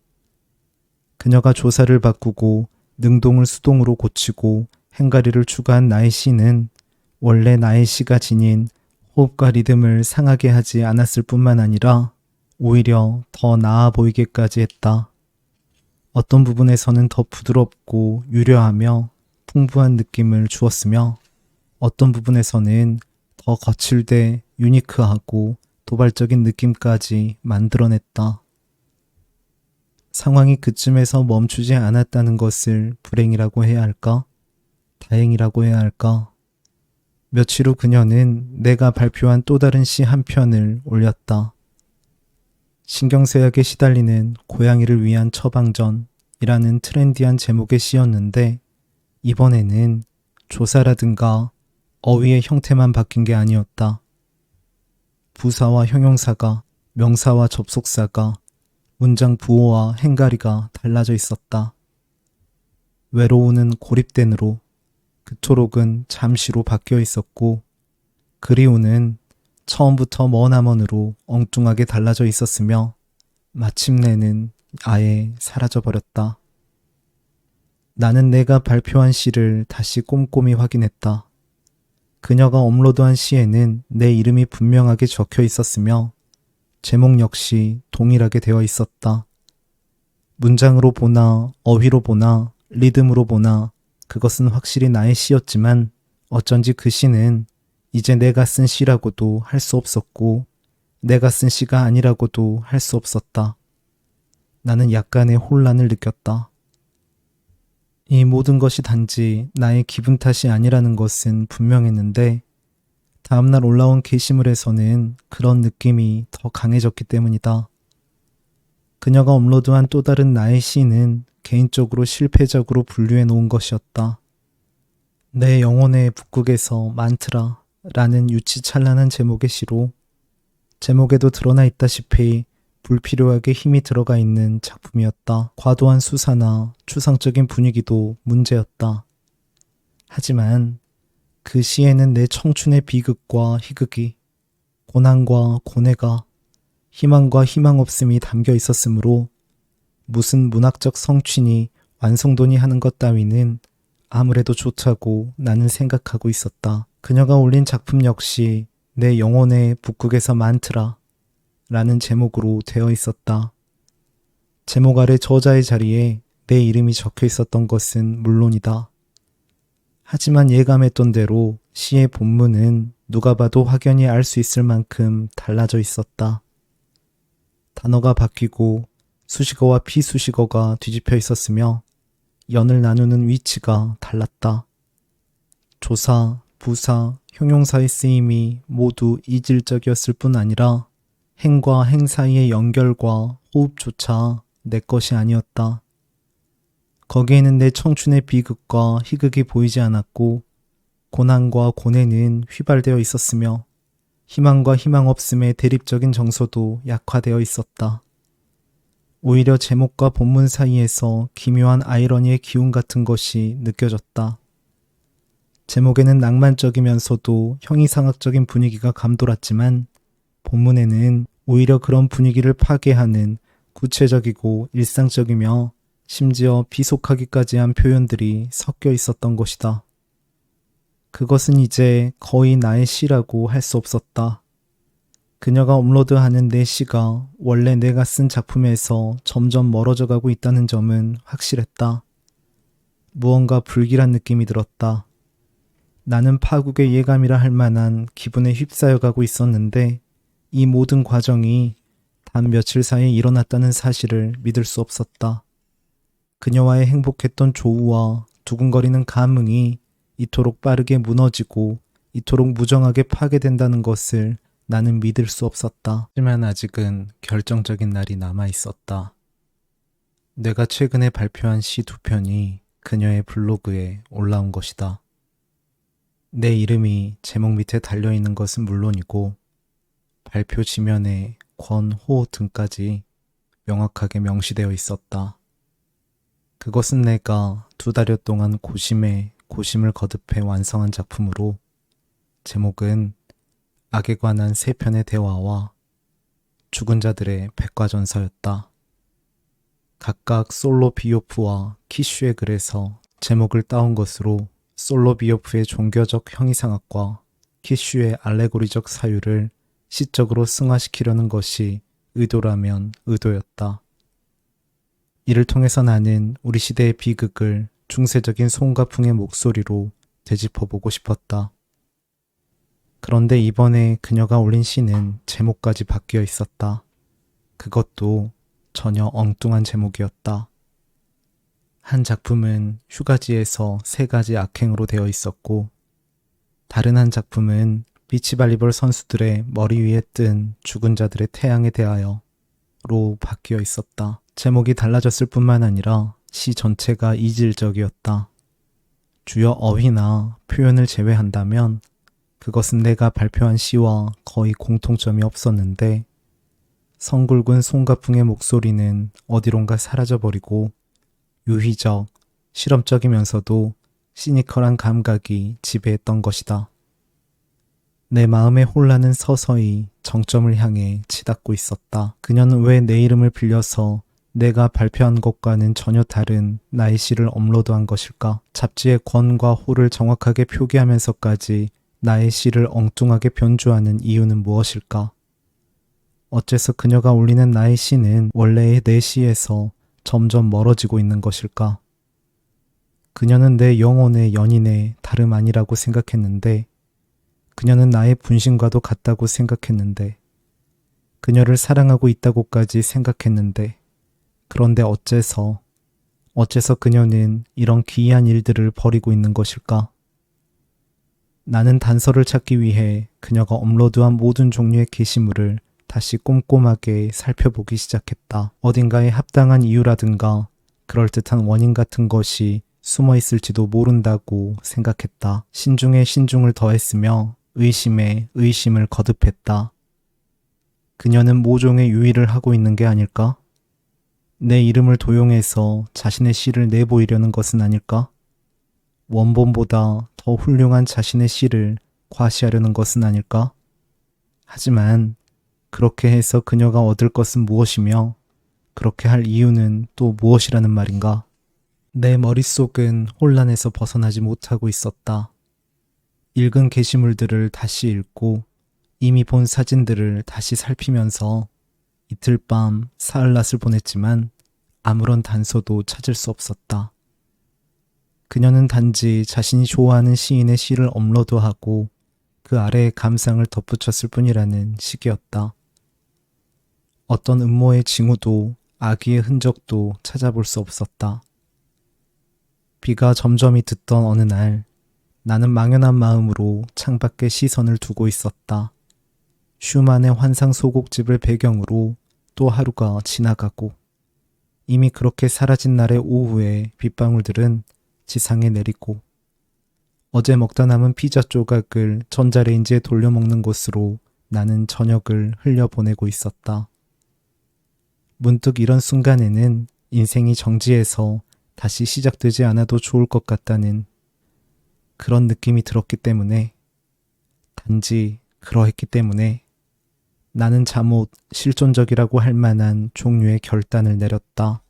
그녀가 조사를 바꾸고 능동을 수동으로 고치고 행가리를 추가한 나의 시는 원래 나의 시가 지닌 호흡과 리듬을 상하게 하지 않았을 뿐만 아니라 오히려 더 나아 보이게까지 했다. 어떤 부분에서는 더 부드럽고 유려하며 풍부한 느낌을 주었으며 어떤 부분에서는 더 거칠되 유니크하고 도발적인 느낌까지 만들어냈다. 상황이 그쯤에서 멈추지 않았다는 것을 불행이라고 해야 할까? 다행이라고 해야 할까? 며칠 후 그녀는 내가 발표한 또 다른 시 한 편을 올렸다. 신경쇠약에 시달리는 고양이를 위한 처방전이라는 트렌디한 제목의 시였는데 이번에는 조사라든가 어휘의 형태만 바뀐 게 아니었다. 부사와 형용사가, 명사와 접속사가, 문장 부호와 행가리가 달라져 있었다. 외로우는 고립된으로, 그토록은 잠시로 바뀌어 있었고 그리우는 처음부터 머나먼으로 엉뚱하게 달라져 있었으며 마침내는 아예 사라져버렸다. 나는 내가 발표한 시를 다시 꼼꼼히 확인했다. 그녀가 업로드한 시에는 내 이름이 분명하게 적혀 있었으며 제목 역시 동일하게 되어 있었다. 문장으로 보나 어휘로 보나 리듬으로 보나 그것은 확실히 나의 시였지만 어쩐지 그 시는 이제 내가 쓴 시라고도 할 수 없었고 내가 쓴 시가 아니라고도 할 수 없었다. 나는 약간의 혼란을 느꼈다. 이 모든 것이 단지 나의 기분 탓이 아니라는 것은 분명했는데 다음날 올라온 게시물에서는 그런 느낌이 더 강해졌기 때문이다. 그녀가 업로드한 또 다른 나의 시는 개인적으로 실패작으로 분류해 놓은 것이었다. 내 영혼의 북극에서 만트라 라는 유치찬란한 제목의 시로 제목에도 드러나 있다시피 불필요하게 힘이 들어가 있는 작품이었다. 과도한 수사나 추상적인 분위기도 문제였다. 하지만 그 시에는 내 청춘의 비극과 희극이, 고난과 고뇌가, 희망과 희망 없음이 담겨 있었으므로 무슨 문학적 성취니 완성도니 하는 것 따위는 아무래도 좋다고 나는 생각하고 있었다. 그녀가 올린 작품 역시 내 영혼의 북극에서 만트라 라는 제목으로 되어 있었다. 제목 아래 저자의 자리에 내 이름이 적혀 있었던 것은 물론이다. 하지만 예감했던 대로 시의 본문은 누가 봐도 확연히 알 수 있을 만큼 달라져 있었다. 단어가 바뀌고 수식어와 피수식어가 뒤집혀 있었으며 연을 나누는 위치가 달랐다. 조사, 부사, 형용사의 쓰임이 모두 이질적이었을 뿐 아니라 행과 행 사이의 연결과 호흡조차 내 것이 아니었다. 거기에는 내 청춘의 비극과 희극이 보이지 않았고 고난과 고뇌는 휘발되어 있었으며 희망과 희망 없음의 대립적인 정서도 약화되어 있었다. 오히려 제목과 본문 사이에서 기묘한 아이러니의 기운 같은 것이 느껴졌다. 제목에는 낭만적이면서도 형이상학적인 분위기가 감돌았지만 본문에는 오히려 그런 분위기를 파괴하는 구체적이고 일상적이며 심지어 비속하기까지 한 표현들이 섞여 있었던 것이다. 그것은 이제 거의 나의 시라고 할 수 없었다. 그녀가 업로드하는 내 시가 원래 내가 쓴 작품에서 점점 멀어져 가고 있다는 점은 확실했다. 무언가 불길한 느낌이 들었다. 나는 파국의 예감이라 할 만한 기분에 휩싸여 가고 있었는데 이 모든 과정이 단 며칠 사이에 일어났다는 사실을 믿을 수 없었다. 그녀와의 행복했던 조우와 두근거리는 감흥이 이토록 빠르게 무너지고 이토록 무정하게 파괴된다는 것을 나는 믿을 수 없었다. 하지만 아직은 결정적인 날이 남아 있었다. 내가 최근에 발표한 시 2편이 그녀의 블로그에 올라온 것이다. 내 이름이 제목 밑에 달려있는 것은 물론이고 발표 지면에 권, 호 등까지 명확하게 명시되어 있었다. 그것은 내가 2달여 동안 고심에 고심을 거듭해 완성한 작품으로 제목은 악에 관한 3편의 대화와 죽은 자들의 백과전서였다. 각각 솔로비오프와 키슈의 글에서 제목을 따온 것으로 솔로비오프의 종교적 형이상학과 키슈의 알레고리적 사유를 시적으로 승화시키려는 것이 의도라면 의도였다. 이를 통해서 나는 우리 시대의 비극을 중세적인 송가풍의 목소리로 되짚어보고 싶었다. 그런데 이번에 그녀가 올린 시는 제목까지 바뀌어 있었다. 그것도 전혀 엉뚱한 제목이었다. 한 작품은 휴가지에서 3가지 악행으로 되어 있었고, 다른 한 작품은 비치발리볼 선수들의 머리 위에 뜬 죽은 자들의 태양에 대하여로 바뀌어 있었다. 제목이 달라졌을 뿐만 아니라 시 전체가 이질적이었다. 주요 어휘나 표현을 제외한다면 그것은 내가 발표한 시와 거의 공통점이 없었는데, 성굵은 송가풍의 목소리는 어디론가 사라져버리고 유희적, 실험적이면서도 시니컬한 감각이 지배했던 것이다. 내 마음의 혼란은 서서히 정점을 향해 치닫고 있었다. 그녀는 왜 내 이름을 빌려서 내가 발표한 것과는 전혀 다른 나의 시를 업로드한 것일까? 잡지의 권과 호를 정확하게 표기하면서까지 나의 시를 엉뚱하게 변주하는 이유는 무엇일까? 어째서 그녀가 올리는 나의 시는 원래의 내 시에서 점점 멀어지고 있는 것일까? 그녀는 내 영혼의 연인의 다름 아니라고 생각했는데, 그녀는 나의 분신과도 같다고 생각했는데, 그녀를 사랑하고 있다고까지 생각했는데, 그런데 어째서 그녀는 이런 기이한 일들을 벌이고 있는 것일까? 나는 단서를 찾기 위해 그녀가 업로드한 모든 종류의 게시물을 다시 꼼꼼하게 살펴보기 시작했다. 어딘가에 합당한 이유라든가 그럴듯한 원인 같은 것이 숨어 있을지도 모른다고 생각했다. 신중에 신중을 더했으며 의심에 의심을 거듭했다. 그녀는 모종의 유의를 하고 있는 게 아닐까? 내 이름을 도용해서 자신의 시를 내보이려는 것은 아닐까? 원본보다 더 훌륭한 자신의 시를 과시하려는 것은 아닐까? 하지만 그렇게 해서 그녀가 얻을 것은 무엇이며 그렇게 할 이유는 또 무엇이라는 말인가? 내 머릿속은 혼란에서 벗어나지 못하고 있었다. 읽은 게시물들을 다시 읽고 이미 본 사진들을 다시 살피면서 이틀 밤 사흘낮을 보냈지만 아무런 단서도 찾을 수 없었다. 그녀는 단지 자신이 좋아하는 시인의 시를 업로드하고 그 아래에 감상을 덧붙였을 뿐이라는 식이었다. 어떤 음모의 징후도 악의의 흔적도 찾아볼 수 없었다. 비가 점점이 듣던 어느 날 나는 망연한 마음으로 창밖에 시선을 두고 있었다. 슈만의 환상 소곡집을 배경으로 또 하루가 지나가고 이미 그렇게 사라진 날의 오후에 빗방울들은 지상에 내리고 어제 먹다 남은 피자 조각을 전자레인지에 돌려먹는 것으로 나는 저녁을 흘려보내고 있었다. 문득 이런 순간에는 인생이 정지해서 다시 시작되지 않아도 좋을 것 같다는 그런 느낌이 들었기 때문에, 단지 그러했기 때문에 나는 잠옷 실존적이라고 할 만한 종류의 결단을 내렸다.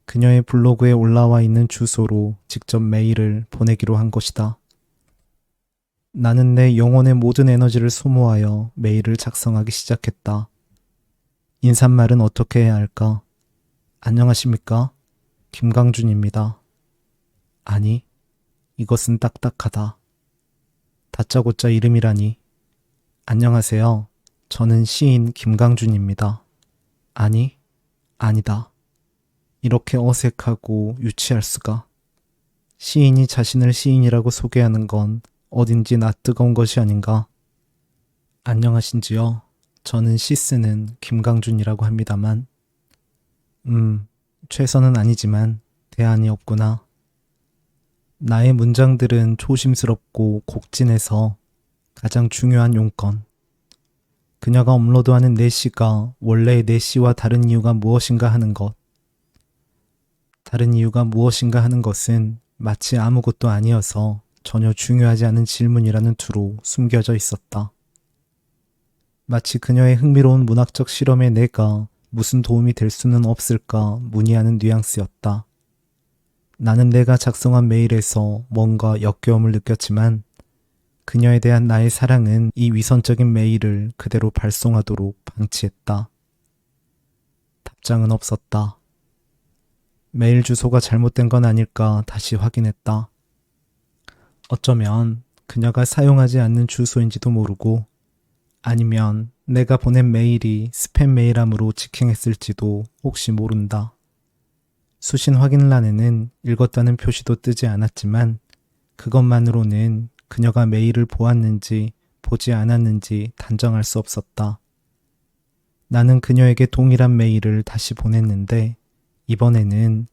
그녀의 블로그에 올라와 있는 주소로 직접 메일을 보내기로 한 것이다. 나는 내 영혼의 모든 에너지를 소모하여 메일을 작성하기 시작했다. 인사말은 어떻게 해야 할까? 안녕하십니까? 김강준입니다. 아니, 이것은 딱딱하다. 다짜고짜 이름이라니. 안녕하세요. 저는 시인 김강준입니다. 아니, 아니다. 이렇게 어색하고 유치할 수가. 시인이 자신을 시인이라고 소개하는 건 어딘지 낯뜨거운 것이 아닌가. 안녕하신지요? 저는 시 쓰는 김강준이라고 합니다만. 최선은 아니지만 대안이 없구나. 나의 문장들은 조심스럽고 곡진해서 가장 중요한 용건, 그녀가 업로드하는 내 시가 원래의 내 시와 다른 이유가 무엇인가 하는 것. 다른 이유가 무엇인가 하는 것은 마치 아무것도 아니어서 전혀 중요하지 않은 질문이라는 투로 숨겨져 있었다. 마치 그녀의 흥미로운 문학적 실험에 내가 무슨 도움이 될 수는 없을까 문의하는 뉘앙스였다. 나는 내가 작성한 메일에서 뭔가 역겨움을 느꼈지만 그녀에 대한 나의 사랑은 이 위선적인 메일을 그대로 발송하도록 방치했다. 답장은 없었다. 메일 주소가 잘못된 건 아닐까 다시 확인했다. 어쩌면 그녀가 사용하지 않는 주소인지도 모르고 아니면 내가 보낸 메일이 스팸 메일함으로 직행했을지도 혹시 모른다. 수신 확인란에는 읽었다는 표시도 뜨지 않았지만 그것만으로는 그녀가 메일을 보았는지 보지 않았는지 단정할 수 없었다. 나는 그녀에게 동일한 메일을 다시 보냈는데 이번에는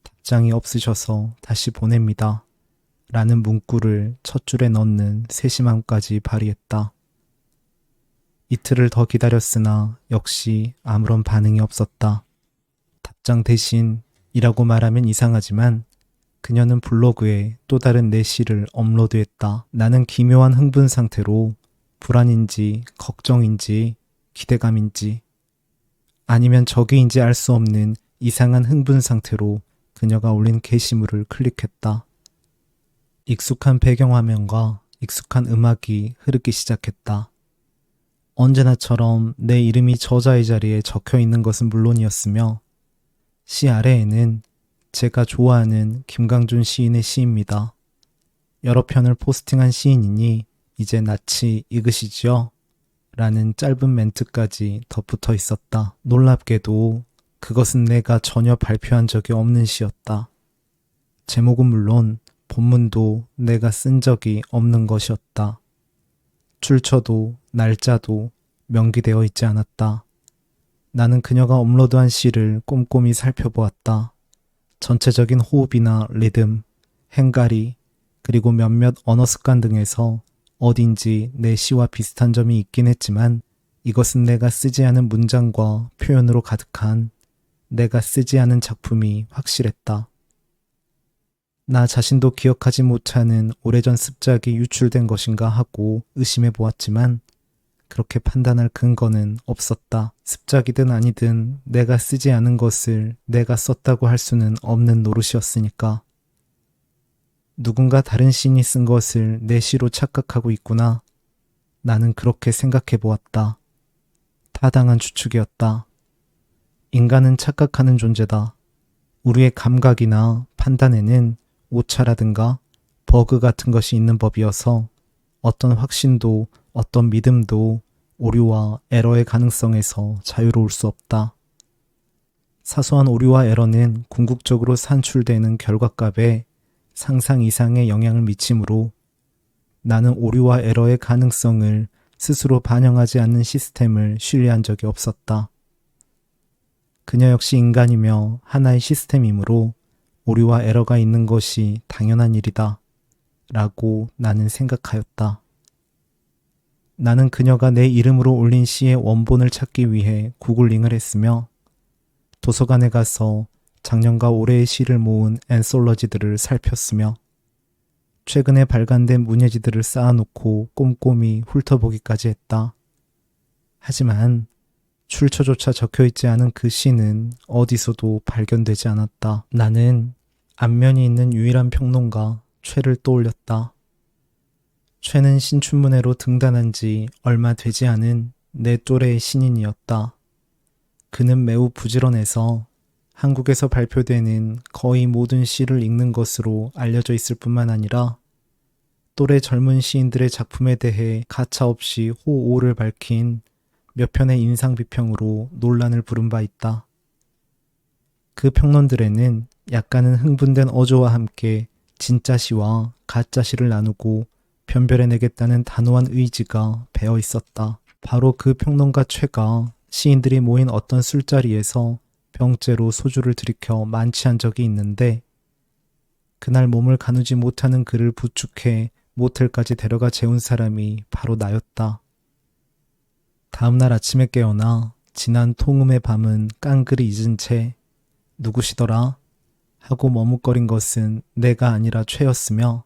답장이 없으셔서 다시 보냅니다. 라는 문구를 첫 줄에 넣는 세심함까지 발휘했다. 이틀을 더 기다렸으나 역시 아무런 반응이 없었다. 답장 대신 이라고 말하면 이상하지만 그녀는 블로그에 또 다른 내 시를 업로드했다. 나는 기묘한 흥분 상태로 불안인지 걱정인지 기대감인지 아니면 적의인지 알 수 없는 이상한 흥분 상태로 그녀가 올린 게시물을 클릭했다. 익숙한 배경화면과 익숙한 음악이 흐르기 시작했다. 언제나처럼 내 이름이 저자의 자리에 적혀 있는 것은 물론이었으며 시 아래에는 제가 좋아하는 김강준 시인의 시입니다. 여러 편을 포스팅한 시인이니 이제 낯이 익으시지요? 라는 짧은 멘트까지 덧붙어 있었다. 놀랍게도 그것은 내가 전혀 발표한 적이 없는 시였다. 제목은 물론 본문도 내가 쓴 적이 없는 것이었다. 출처도 날짜도 명기되어 있지 않았다. 나는 그녀가 업로드한 시를 꼼꼼히 살펴보았다. 전체적인 호흡이나 리듬, 행가리, 그리고 몇몇 언어 습관 등에서 어딘지 내 시와 비슷한 점이 있긴 했지만 이것은 내가 쓰지 않은 문장과 표현으로 가득한 내가 쓰지 않은 작품이 확실했다. 나 자신도 기억하지 못하는 오래전 습작이 유출된 것인가 하고 의심해 보았지만 그렇게 판단할 근거는 없었다. 습작이든 아니든 내가 쓰지 않은 것을 내가 썼다고 할 수는 없는 노릇이었으니까. 누군가 다른 시인이 쓴 것을 내 시로 착각하고 있구나. 나는 그렇게 생각해 보았다. 타당한 추측이었다. 인간은 착각하는 존재다. 우리의 감각이나 판단에는 오차라든가 버그 같은 것이 있는 법이어서 어떤 확신도 어떤 믿음도 오류와 에러의 가능성에서 자유로울 수 없다. 사소한 오류와 에러는 궁극적으로 산출되는 결과값에 상상 이상의 영향을 미치므로 나는 오류와 에러의 가능성을 스스로 반영하지 않는 시스템을 신뢰한 적이 없었다. 그녀 역시 인간이며 하나의 시스템이므로 오류와 에러가 있는 것이 당연한 일이다. 라고 나는 생각하였다. 나는 그녀가 내 이름으로 올린 시의 원본을 찾기 위해 구글링을 했으며 도서관에 가서 작년과 올해의 시를 모은 앤솔러지들을 살폈으며 최근에 발간된 문예지들을 쌓아놓고 꼼꼼히 훑어보기까지 했다. 하지만 출처조차 적혀있지 않은 그 시는 어디서도 발견되지 않았다. 나는 안면이 있는 유일한 평론가 최를 떠올렸다. 최는 신춘문예로 등단한 지 얼마 되지 않은 내 또래의 신인이었다. 그는 매우 부지런해서 한국에서 발표되는 거의 모든 시를 읽는 것으로 알려져 있을 뿐만 아니라 또래 젊은 시인들의 작품에 대해 가차없이 호오를 밝힌 몇 편의 인상 비평으로 논란을 부른 바 있다. 그 평론들에는 약간은 흥분된 어조와 함께 진짜 시와 가짜 시를 나누고 변별해내겠다는 단호한 의지가 배어 있었다. 바로 그 평론가 최가 시인들이 모인 어떤 술자리에서 병째로 소주를 들이켜 만취한 적이 있는데 그날 몸을 가누지 못하는 그를 부축해 모텔까지 데려가 재운 사람이 바로 나였다. 다음날 아침에 깨어나 지난 통음의 밤은 깡그리 잊은 채 누구시더라? 하고 머뭇거린 것은 내가 아니라 최였으며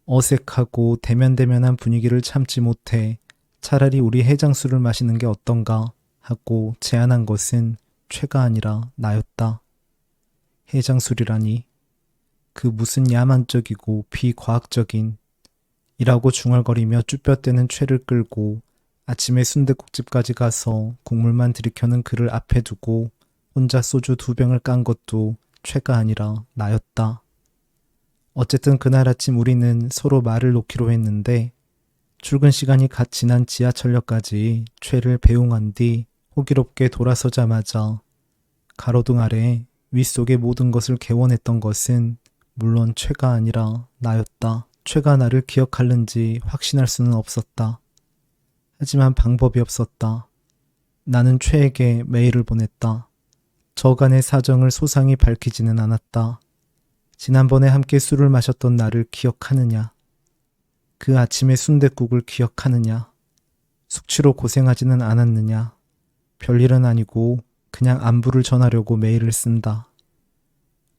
어색하고 대면대면한 분위기를 참지 못해 차라리 우리 해장술을 마시는 게 어떤가 하고 제안한 것은 최가 아니라 나였다. 해장술이라니 그 무슨 야만적이고 비과학적인 이라고 중얼거리며 쭈뼛대는 최를 끌고 아침에 순댓국집까지 가서 국물만 들이켜는 그를 앞에 두고 혼자 소주 2병을 깐 것도 최가 아니라 나였다. 어쨌든 그날 아침 우리는 서로 말을 놓기로 했는데 출근 시간이 갓 지난 지하철역까지 최를 배웅한 뒤 호기롭게 돌아서자마자 가로등 아래 윗속의 모든 것을 개원했던 것은 물론 최가 아니라 나였다. 최가 나를 기억하는지 확신할 수는 없었다. 하지만 방법이 없었다. 나는 최에게 메일을 보냈다. 저간의 사정을 소상히 밝히지는 않았다. 지난번에 함께 술을 마셨던 나를 기억하느냐? 그 아침의 순댓국을 기억하느냐? 숙취로 고생하지는 않았느냐? 별일은 아니고 그냥 안부를 전하려고 메일을 쓴다.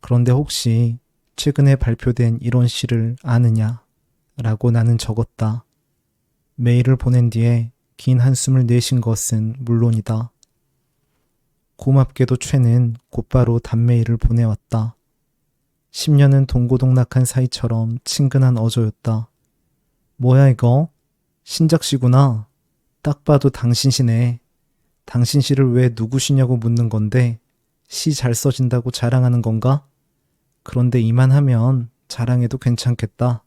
그런데 혹시 최근에 발표된 이런 시를 아느냐? 라고 나는 적었다. 메일을 보낸 뒤에 긴 한숨을 내쉰 것은 물론이다. 고맙게도 최는 곧바로 답메일을 보내왔다. 10년은 동고동락한 사이처럼 친근한 어조였다. 뭐야 이거? 신작시구나. 딱 봐도 당신 시네. 당신 시를 왜 누구시냐고 묻는 건데 시 잘 써진다고 자랑하는 건가? 그런데 이만하면 자랑해도 괜찮겠다.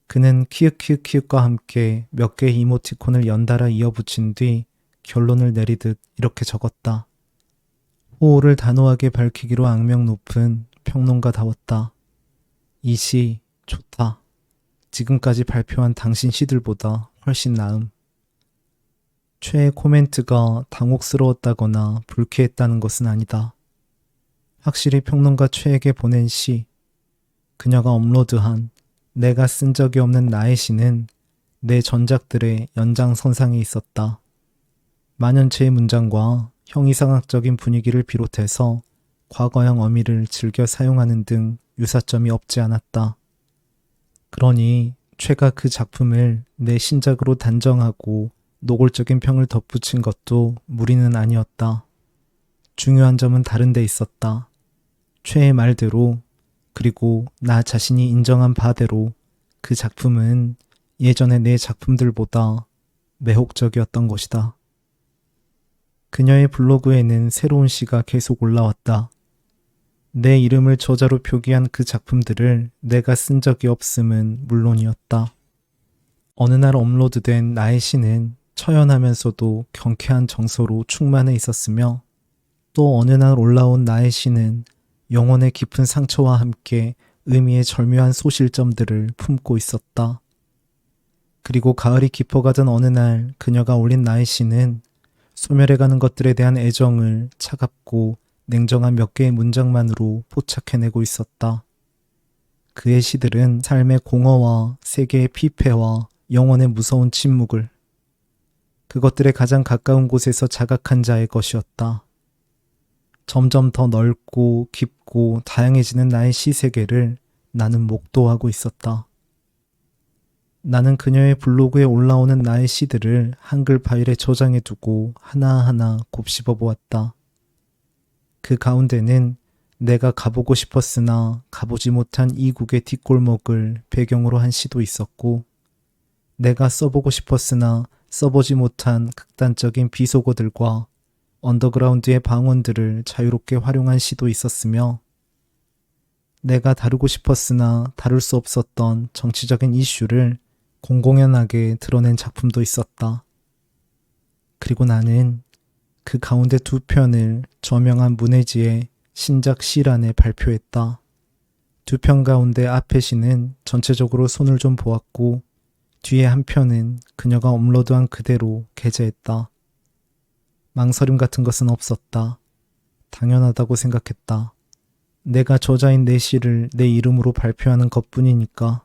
그는 키읔키읔키읔과 함께 몇 개의 이모티콘을 연달아 이어붙인 뒤 결론을 내리듯 이렇게 적었다. 호호를 단호하게 밝히기로 악명 높은 평론가다웠다. 이 시 좋다. 지금까지 발표한 당신 시들보다 훨씬 나음. 최의 코멘트가 당혹스러웠다거나 불쾌했다는 것은 아니다. 확실히 평론가 최에게 보낸 시, 그녀가 업로드한 내가 쓴 적이 없는 나의 시는 내 전작들의 연장선상에 있었다. 만연체의 문장과 형이상학적인 분위기를 비롯해서 과거형 어미를 즐겨 사용하는 등 유사점이 없지 않았다. 그러니 최가 그 작품을 내 신작으로 단정하고 노골적인 평을 덧붙인 것도 무리는 아니었다. 중요한 점은 다른 데 있었다. 최의 말대로 그리고 나 자신이 인정한 바대로 그 작품은 예전의 내 작품들보다 매혹적이었던 것이다. 그녀의 블로그에는 새로운 시가 계속 올라왔다. 내 이름을 저자로 표기한 그 작품들을 내가 쓴 적이 없음은 물론이었다. 어느 날 업로드된 나의 시는 처연하면서도 경쾌한 정서로 충만해 있었으며 또 어느 날 올라온 나의 시는 영혼의 깊은 상처와 함께 의미의 절묘한 소실점들을 품고 있었다. 그리고 가을이 깊어가던 어느 날 그녀가 올린 나의 시는 소멸해가는 것들에 대한 애정을 차갑고 냉정한 몇 개의 문장만으로 포착해내고 있었다. 그의 시들은 삶의 공허와 세계의 피폐와 영혼의 무서운 침묵을 그것들의 가장 가까운 곳에서 자각한 자의 것이었다. 점점 더 넓고 깊고 다양해지는 나의 시 세계를 나는 목도하고 있었다. 나는 그녀의 블로그에 올라오는 나의 시들을 한글 파일에 저장해두고 하나하나 곱씹어 보았다. 그 가운데는 내가 가보고 싶었으나 가보지 못한 이국의 뒷골목을 배경으로 한 시도 있었고 내가 써보고 싶었으나 써보지 못한 극단적인 비속어들과 언더그라운드의 방언들을 자유롭게 활용한 시도 있었으며 내가 다루고 싶었으나 다룰 수 없었던 정치적인 이슈를 공공연하게 드러낸 작품도 있었다. 그리고 나는 그 가운데 2편을 저명한 문혜지의 신작 시란에 발표했다. 2편 가운데 앞의 시는 전체적으로 손을 좀 보았고 뒤에 한 편은 그녀가 업로드한 그대로 게재했다. 망설임 같은 것은 없었다. 당연하다고 생각했다. 내가 저자인 내 시를 내 이름으로 발표하는 것뿐이니까.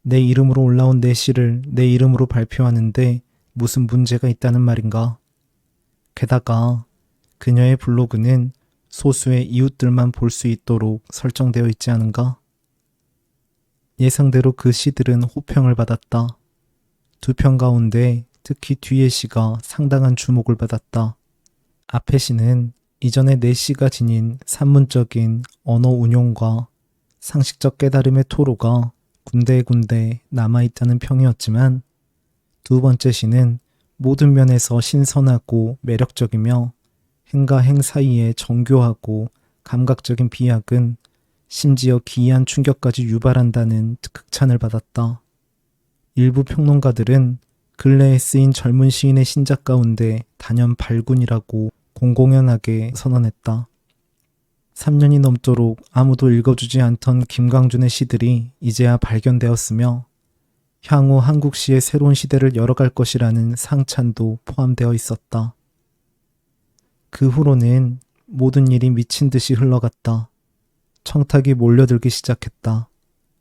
내 이름으로 올라온 내 시를 내 이름으로 발표하는데 무슨 문제가 있다는 말인가? 게다가 그녀의 블로그는 소수의 이웃들만 볼 수 있도록 설정되어 있지 않은가? 예상대로 그 시들은 호평을 받았다. 두 편 가운데 특히 뒤의 시가 상당한 주목을 받았다. 앞의 시는 이전에 내 시가 지닌 산문적인 언어 운용과 상식적 깨달음의 토로가 군데군데 남아있다는 평이었지만 두 번째 시는 모든 면에서 신선하고 매력적이며 행과 행 사이의 정교하고 감각적인 비약은 심지어 기이한 충격까지 유발한다는 극찬을 받았다. 일부 평론가들은 근래에 쓰인 젊은 시인의 신작 가운데 단연 발군이라고 공공연하게 선언했다. 3년이 넘도록 아무도 읽어주지 않던 김광준의 시들이 이제야 발견되었으며 향후 한국 시의 새로운 시대를 열어갈 것이라는 상찬도 포함되어 있었다. 그 후로는 모든 일이 미친 듯이 흘러갔다. 청탁이 몰려들기 시작했다.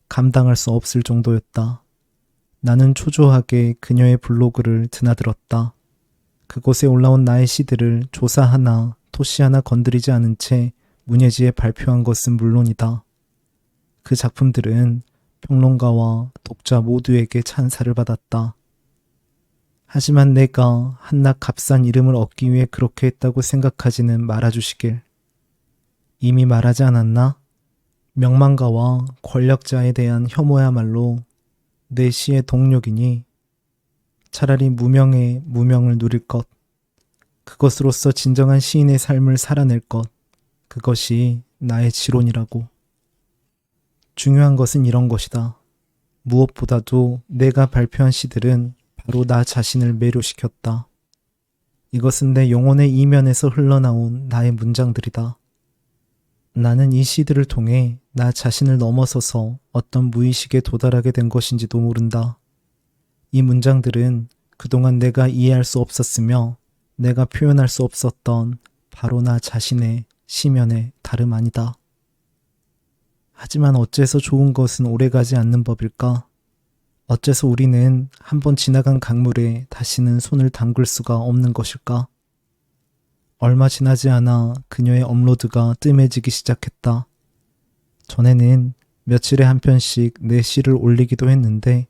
감당할 수 없을 정도였다. 나는 초조하게 그녀의 블로그를 드나들었다. 그곳에 올라온 나의 시들을 조사 하나, 토시 하나 건드리지 않은 채 문예지에 발표한 것은 물론이다. 그 작품들은 평론가와 독자 모두에게 찬사를 받았다. 하지만 내가 한낱 값싼 이름을 얻기 위해 그렇게 했다고 생각하지는 말아주시길. 이미 말하지 않았나? 명망가와 권력자에 대한 혐오야말로 내 시의 동력이니 차라리 무명의 무명을 누릴 것, 그것으로서 진정한 시인의 삶을 살아낼 것, 그것이 나의 지론이라고. 중요한 것은 이런 것이다. 무엇보다도 내가 발표한 시들은 바로 나 자신을 매료시켰다. 이것은 내 영혼의 이면에서 흘러나온 나의 문장들이다. 나는 이 시들을 통해 나 자신을 넘어서서 어떤 무의식에 도달하게 된 것인지도 모른다. 이 문장들은 그동안 내가 이해할 수 없었으며 내가 표현할 수 없었던 바로 나 자신의 시면의 다름 아니다. 하지만 어째서 좋은 것은 오래가지 않는 법일까? 어째서 우리는 한번 지나간 강물에 다시는 손을 담글 수가 없는 것일까? 얼마 지나지 않아 그녀의 업로드가 뜸해지기 시작했다. 전에는 며칠에 한 편씩 내 시를 올리기도 했는데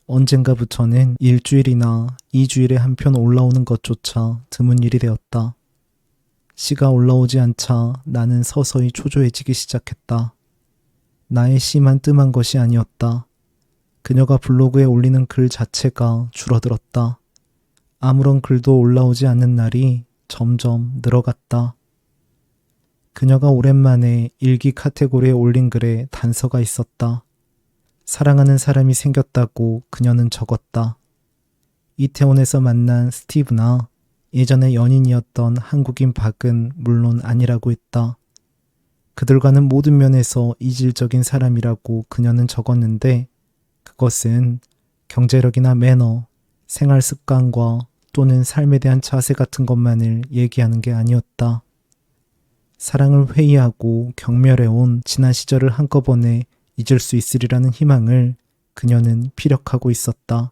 언젠가부터는 일주일이나 2주일에 한 편 올라오는 것조차 드문 일이 되었다. 시가 올라오지 않자 나는 서서히 초조해지기 시작했다. 나의 시만 뜸한 것이 아니었다. 그녀가 블로그에 올리는 글 자체가 줄어들었다. 아무런 글도 올라오지 않는 날이 점점 늘어갔다. 그녀가 오랜만에 일기 카테고리에 올린 글에 단서가 있었다. 사랑하는 사람이 생겼다고 그녀는 적었다. 이태원에서 만난 스티브나 예전에 연인이었던 한국인 박은 물론 아니라고 했다. 그들과는 모든 면에서 이질적인 사람이라고 그녀는 적었는데 그것은 경제력이나 매너, 생활 습관과 또는 삶에 대한 자세 같은 것만을 얘기하는 게 아니었다. 사랑을 회의하고 경멸해온 지난 시절을 한꺼번에 잊을 수 있으리라는 희망을 그녀는 피력하고 있었다.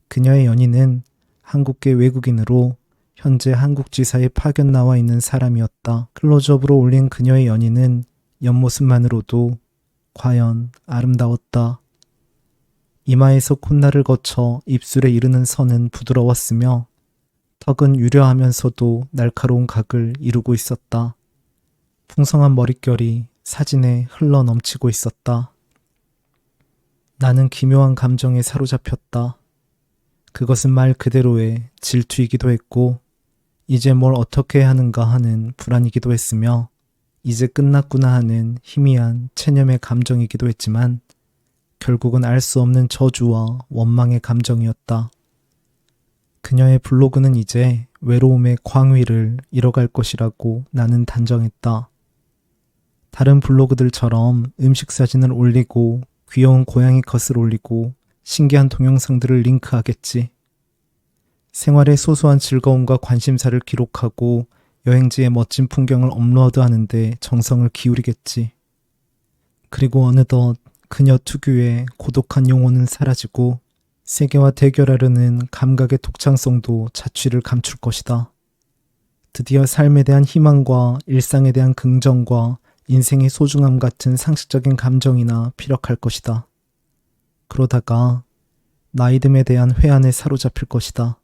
그녀의 연인은 한국계 외국인으로 현재 한국 지사에 파견 나와 있는 사람이었다. 클로즈업으로 올린 그녀의 연인은 옆모습만으로도 과연 아름다웠다. 이마에서 콧날을 거쳐 입술에 이르는 선은 부드러웠으며 턱은 유려하면서도 날카로운 각을 이루고 있었다. 풍성한 머릿결이 사진에 흘러 넘치고 있었다. 나는 기묘한 감정에 사로잡혔다. 그것은 말 그대로의 질투이기도 했고 이제 뭘 어떻게 하는가 하는 불안이기도 했으며 이제 끝났구나 하는 희미한 체념의 감정이기도 했지만 결국은 알 수 없는 저주와 원망의 감정이었다. 그녀의 블로그는 이제 외로움의 광위를 잃어갈 것이라고 나는 단정했다. 다른 블로그들처럼 음식 사진을 올리고 귀여운 고양이 컷을 올리고 신기한 동영상들을 링크하겠지. 생활의 소소한 즐거움과 관심사를 기록하고 여행지의 멋진 풍경을 업로드하는데 정성을 기울이겠지. 그리고 어느덧 그녀 특유의 고독한 영혼은 사라지고 세계와 대결하려는 감각의 독창성도 자취를 감출 것이다. 드디어 삶에 대한 희망과 일상에 대한 긍정과 인생의 소중함 같은 상식적인 감정이나 피력할 것이다. 그러다가 나이듦에 대한 회한에 사로잡힐 것이다.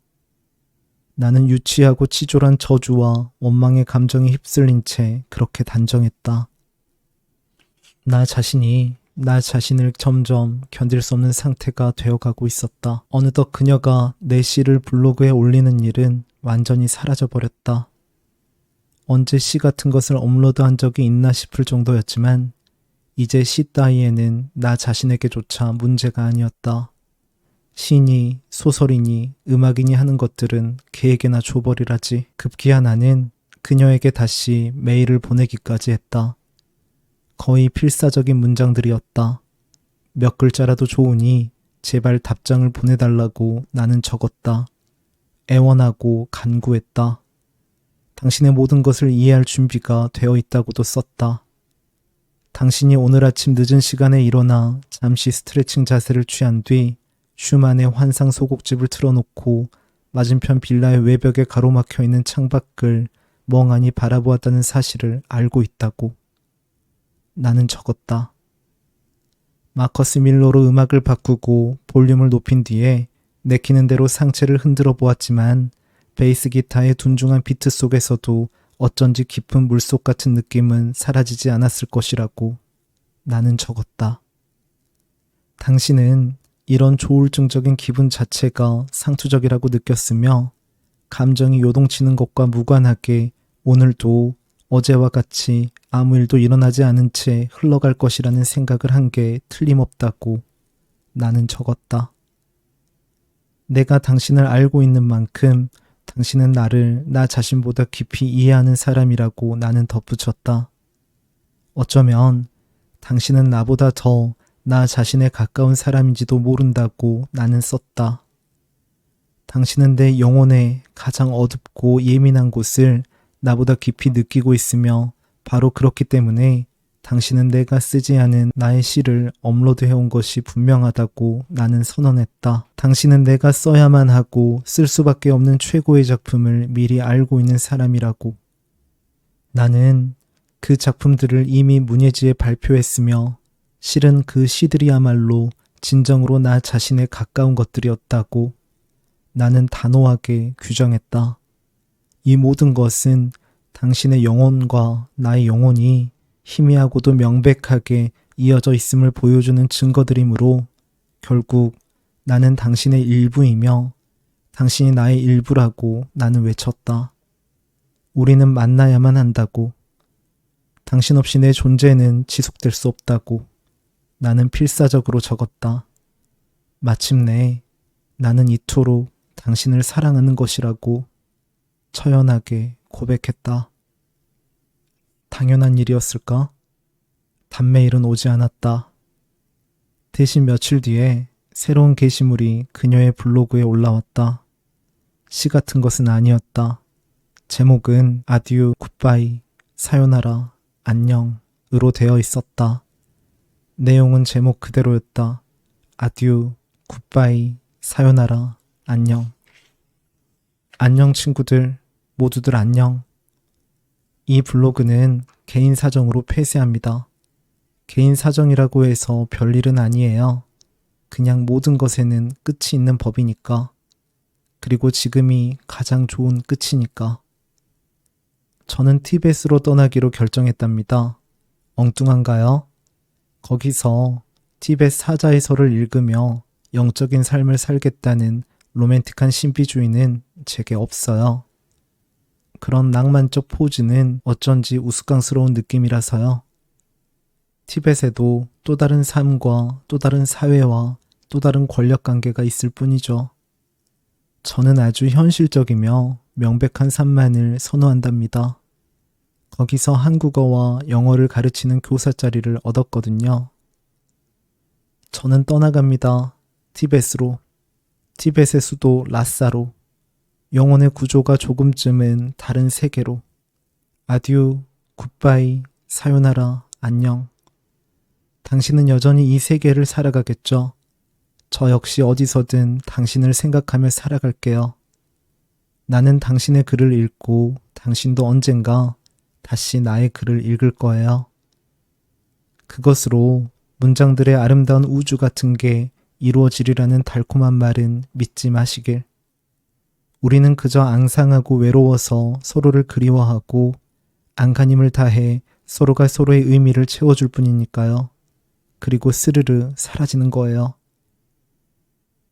나는 유치하고 치졸한 저주와 원망의 감정에 휩쓸린 채 그렇게 단정했다. 나 자신을 점점 견딜 수 없는 상태가 되어가고 있었다. 어느덧 그녀가 내 시를 블로그에 올리는 일은 완전히 사라져버렸다. 언제 시 같은 것을 업로드한 적이 있나 싶을 정도였지만 이제 시 따위에는 나 자신에게조차 문제가 아니었다. 시니, 소설이니, 음악이니 하는 것들은 걔에게나 줘버리라지. 급기야 나는 그녀에게 다시 메일을 보내기까지 했다. 거의 필사적인 문장들이었다. 몇 글자라도 좋으니 제발 답장을 보내달라고 나는 적었다. 애원하고 간구했다. 당신의 모든 것을 이해할 준비가 되어 있다고도 썼다. 당신이 오늘 아침 늦은 시간에 일어나 잠시 스트레칭 자세를 취한 뒤 슈만의 환상 소곡집을 틀어놓고 맞은편 빌라의 외벽에 가로막혀 있는 창밖을 멍하니 바라보았다는 사실을 알고 있다고. 나는 적었다. 마커스 밀러로 음악을 바꾸고 볼륨을 높인 뒤에 내키는 대로 상체를 흔들어 보았지만 베이스 기타의 둔중한 비트 속에서도 어쩐지 깊은 물속 같은 느낌은 사라지지 않았을 것이라고 나는 적었다. 당신은 이런 조울증적인 기분 자체가 상투적이라고 느꼈으며 감정이 요동치는 것과 무관하게 오늘도 어제와 같이 아무 일도 일어나지 않은 채 흘러갈 것이라는 생각을 한 게 틀림없다고 나는 적었다. 내가 당신을 알고 있는 만큼 당신은 나를 나 자신보다 깊이 이해하는 사람이라고 나는 덧붙였다. 어쩌면 당신은 나보다 더 나 자신에 가까운 사람인지도 모른다고 나는 썼다. 당신은 내 영혼의 가장 어둡고 예민한 곳을 나보다 깊이 느끼고 있으며 바로 그렇기 때문에 당신은 내가 쓰지 않은 나의 시를 업로드해온 것이 분명하다고 나는 선언했다. 당신은 내가 써야만 하고 쓸 수밖에 없는 최고의 작품을 미리 알고 있는 사람이라고. 나는 그 작품들을 이미 문예지에 발표했으며 실은 그 시들이야말로 진정으로 나 자신에 가까운 것들이었다고 나는 단호하게 규정했다. 이 모든 것은 당신의 영혼과 나의 영혼이 희미하고도 명백하게 이어져 있음을 보여주는 증거들이므로 결국 나는 당신의 일부이며 당신이 나의 일부라고 나는 외쳤다. 우리는 만나야만 한다고. 당신 없이 내 존재는 지속될 수 없다고 나는 필사적으로 적었다. 마침내 나는 이토록 당신을 사랑하는 것이라고 처연하게 고백했다. 당연한 일이었을까? 답메일은 오지 않았다. 대신 며칠 뒤에 새로운 게시물이 그녀의 블로그에 올라왔다. 시 같은 것은 아니었다. 제목은 아듀, 굿바이, 사요나라, 안녕으로 되어 있었다. 내용은 제목 그대로였다. 아듀, 굿바이, 사요나라, 안녕. 안녕 친구들, 모두들 안녕. 이 블로그는 개인 사정으로 폐쇄합니다. 개인 사정이라고 해서 별일은 아니에요. 그냥 모든 것에는 끝이 있는 법이니까. 그리고 지금이 가장 좋은 끝이니까. 저는 티벳으로 떠나기로 결정했답니다. 엉뚱한가요? 거기서 티벳 사자의서를 읽으며 영적인 삶을 살겠다는 로맨틱한 신비주의는 제게 없어요. 그런 낭만적 포즈는 어쩐지 우스꽝스러운 느낌이라서요. 티벳에도 또 다른 삶과 또 다른 사회와 또 다른 권력관계가 있을 뿐이죠. 저는 아주 현실적이며 명백한 삶만을 선호한답니다. 거기서 한국어와 영어를 가르치는 교사 자리를 얻었거든요. 저는 떠나갑니다. 티벳으로. 티벳의 수도 라사로. 영혼의 구조가 조금쯤은 다른 세계로. 아듀, 굿바이, 사요나라, 안녕. 당신은 여전히 이 세계를 살아가겠죠. 저 역시 어디서든 당신을 생각하며 살아갈게요. 나는 당신의 글을 읽고 당신도 언젠가 다시 나의 글을 읽을 거예요. 그것으로 문장들의 아름다운 우주 같은 게 이루어지리라는 달콤한 말은 믿지 마시길. 우리는 그저 앙상하고 외로워서 서로를 그리워하고 안간힘을 다해 서로가 서로의 의미를 채워줄 뿐이니까요. 그리고 스르르 사라지는 거예요.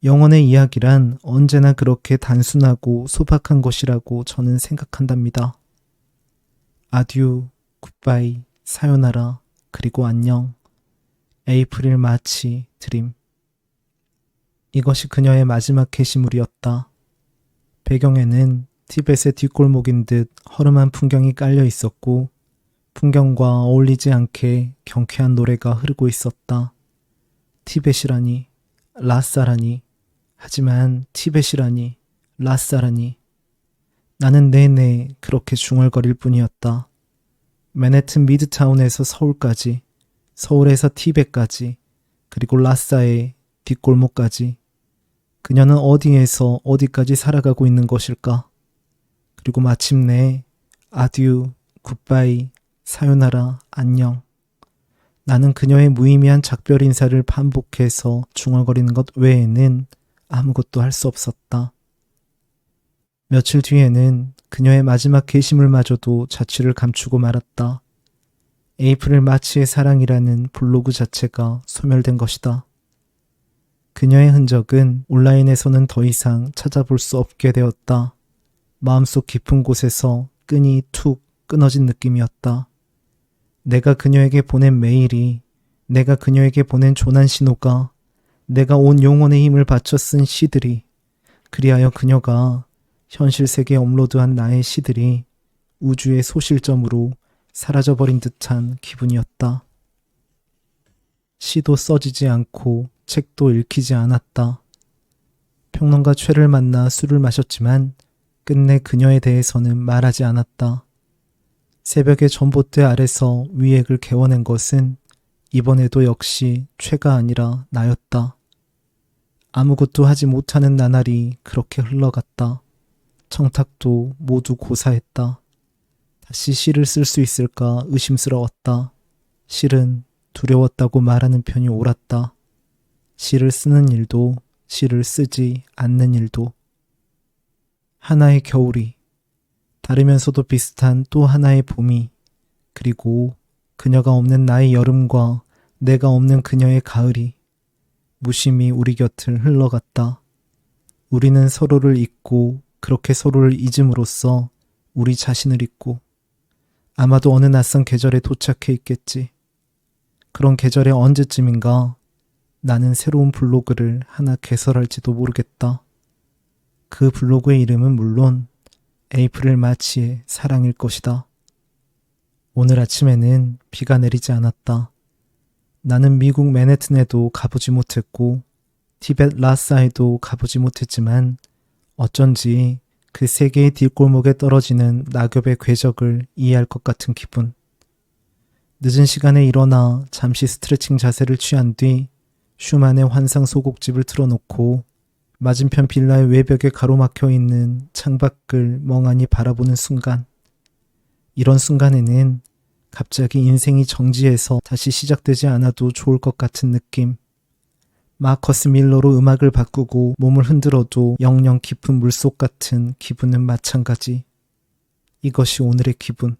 영혼의 이야기란 언제나 그렇게 단순하고 소박한 것이라고 저는 생각한답니다. 아듀, 굿바이, 사요나라, 그리고 안녕. 에이프릴 마치 드림. 이것이 그녀의 마지막 게시물이었다. 배경에는 티벳의 뒷골목인 듯 허름한 풍경이 깔려 있었고 풍경과 어울리지 않게 경쾌한 노래가 흐르고 있었다. 티벳이라니, 라싸라니, 하지만 티벳이라니, 라싸라니. 나는 내내 그렇게 중얼거릴 뿐이었다. 맨해튼 미드타운에서 서울까지, 서울에서 티벳까지, 그리고 라싸의 뒷골목까지. 그녀는 어디에서 어디까지 살아가고 있는 것일까? 그리고 마침내 아듀, 굿바이, 사요나라, 안녕. 나는 그녀의 무의미한 작별 인사를 반복해서 중얼거리는 것 외에는 아무것도 할 수 없었다. 며칠 뒤에는 그녀의 마지막 게시물마저도 자취를 감추고 말았다. 에이프릴 마치의 사랑이라는 블로그 자체가 소멸된 것이다. 그녀의 흔적은 온라인에서는 더 이상 찾아볼 수 없게 되었다. 마음속 깊은 곳에서 끈이 툭 끊어진 느낌이었다. 내가 그녀에게 보낸 메일이, 내가 그녀에게 보낸 조난 신호가, 내가 온 영혼의 힘을 바쳐 쓴 시들이, 그리하여 그녀가 현실 세계에 업로드한 나의 시들이 우주의 소실점으로 사라져버린 듯한 기분이었다. 시도 써지지 않고 책도 읽히지 않았다. 평론가 최를 만나 술을 마셨지만 끝내 그녀에 대해서는 말하지 않았다. 새벽의 전봇대 아래서 위액을 개워낸 것은 이번에도 역시 최가 아니라 나였다. 아무것도 하지 못하는 나날이 그렇게 흘러갔다. 청탁도 모두 고사했다. 다시 시를 쓸 수 있을까 의심스러웠다. 실은 두려웠다고 말하는 편이 옳았다. 시를 쓰는 일도, 시를 쓰지 않는 일도. 하나의 겨울이, 다르면서도 비슷한 또 하나의 봄이, 그리고 그녀가 없는 나의 여름과 내가 없는 그녀의 가을이 무심히 우리 곁을 흘러갔다. 우리는 서로를 잊고 그렇게 서로를 잊음으로써 우리 자신을 잊고 아마도 어느 낯선 계절에 도착해 있겠지. 그런 계절에 언제쯤인가 나는 새로운 블로그를 하나 개설할지도 모르겠다. 그 블로그의 이름은 물론 에이프릴 마치의 사랑일 것이다. 오늘 아침에는 비가 내리지 않았다. 나는 미국 맨해튼에도 가보지 못했고 티벳 라싸에도 가보지 못했지만 어쩐지 그 세 개의 뒷골목에 떨어지는 낙엽의 궤적을 이해할 것 같은 기분. 늦은 시간에 일어나 잠시 스트레칭 자세를 취한 뒤 슈만의 환상 소곡집을 틀어놓고 맞은편 빌라의 외벽에 가로막혀 있는 창밖을 멍하니 바라보는 순간, 이런 순간에는 갑자기 인생이 정지해서 다시 시작되지 않아도 좋을 것 같은 느낌. 마커스 밀러로 음악을 바꾸고 몸을 흔들어도 영영 깊은 물속 같은 기분은 마찬가지. 이것이 오늘의 기분.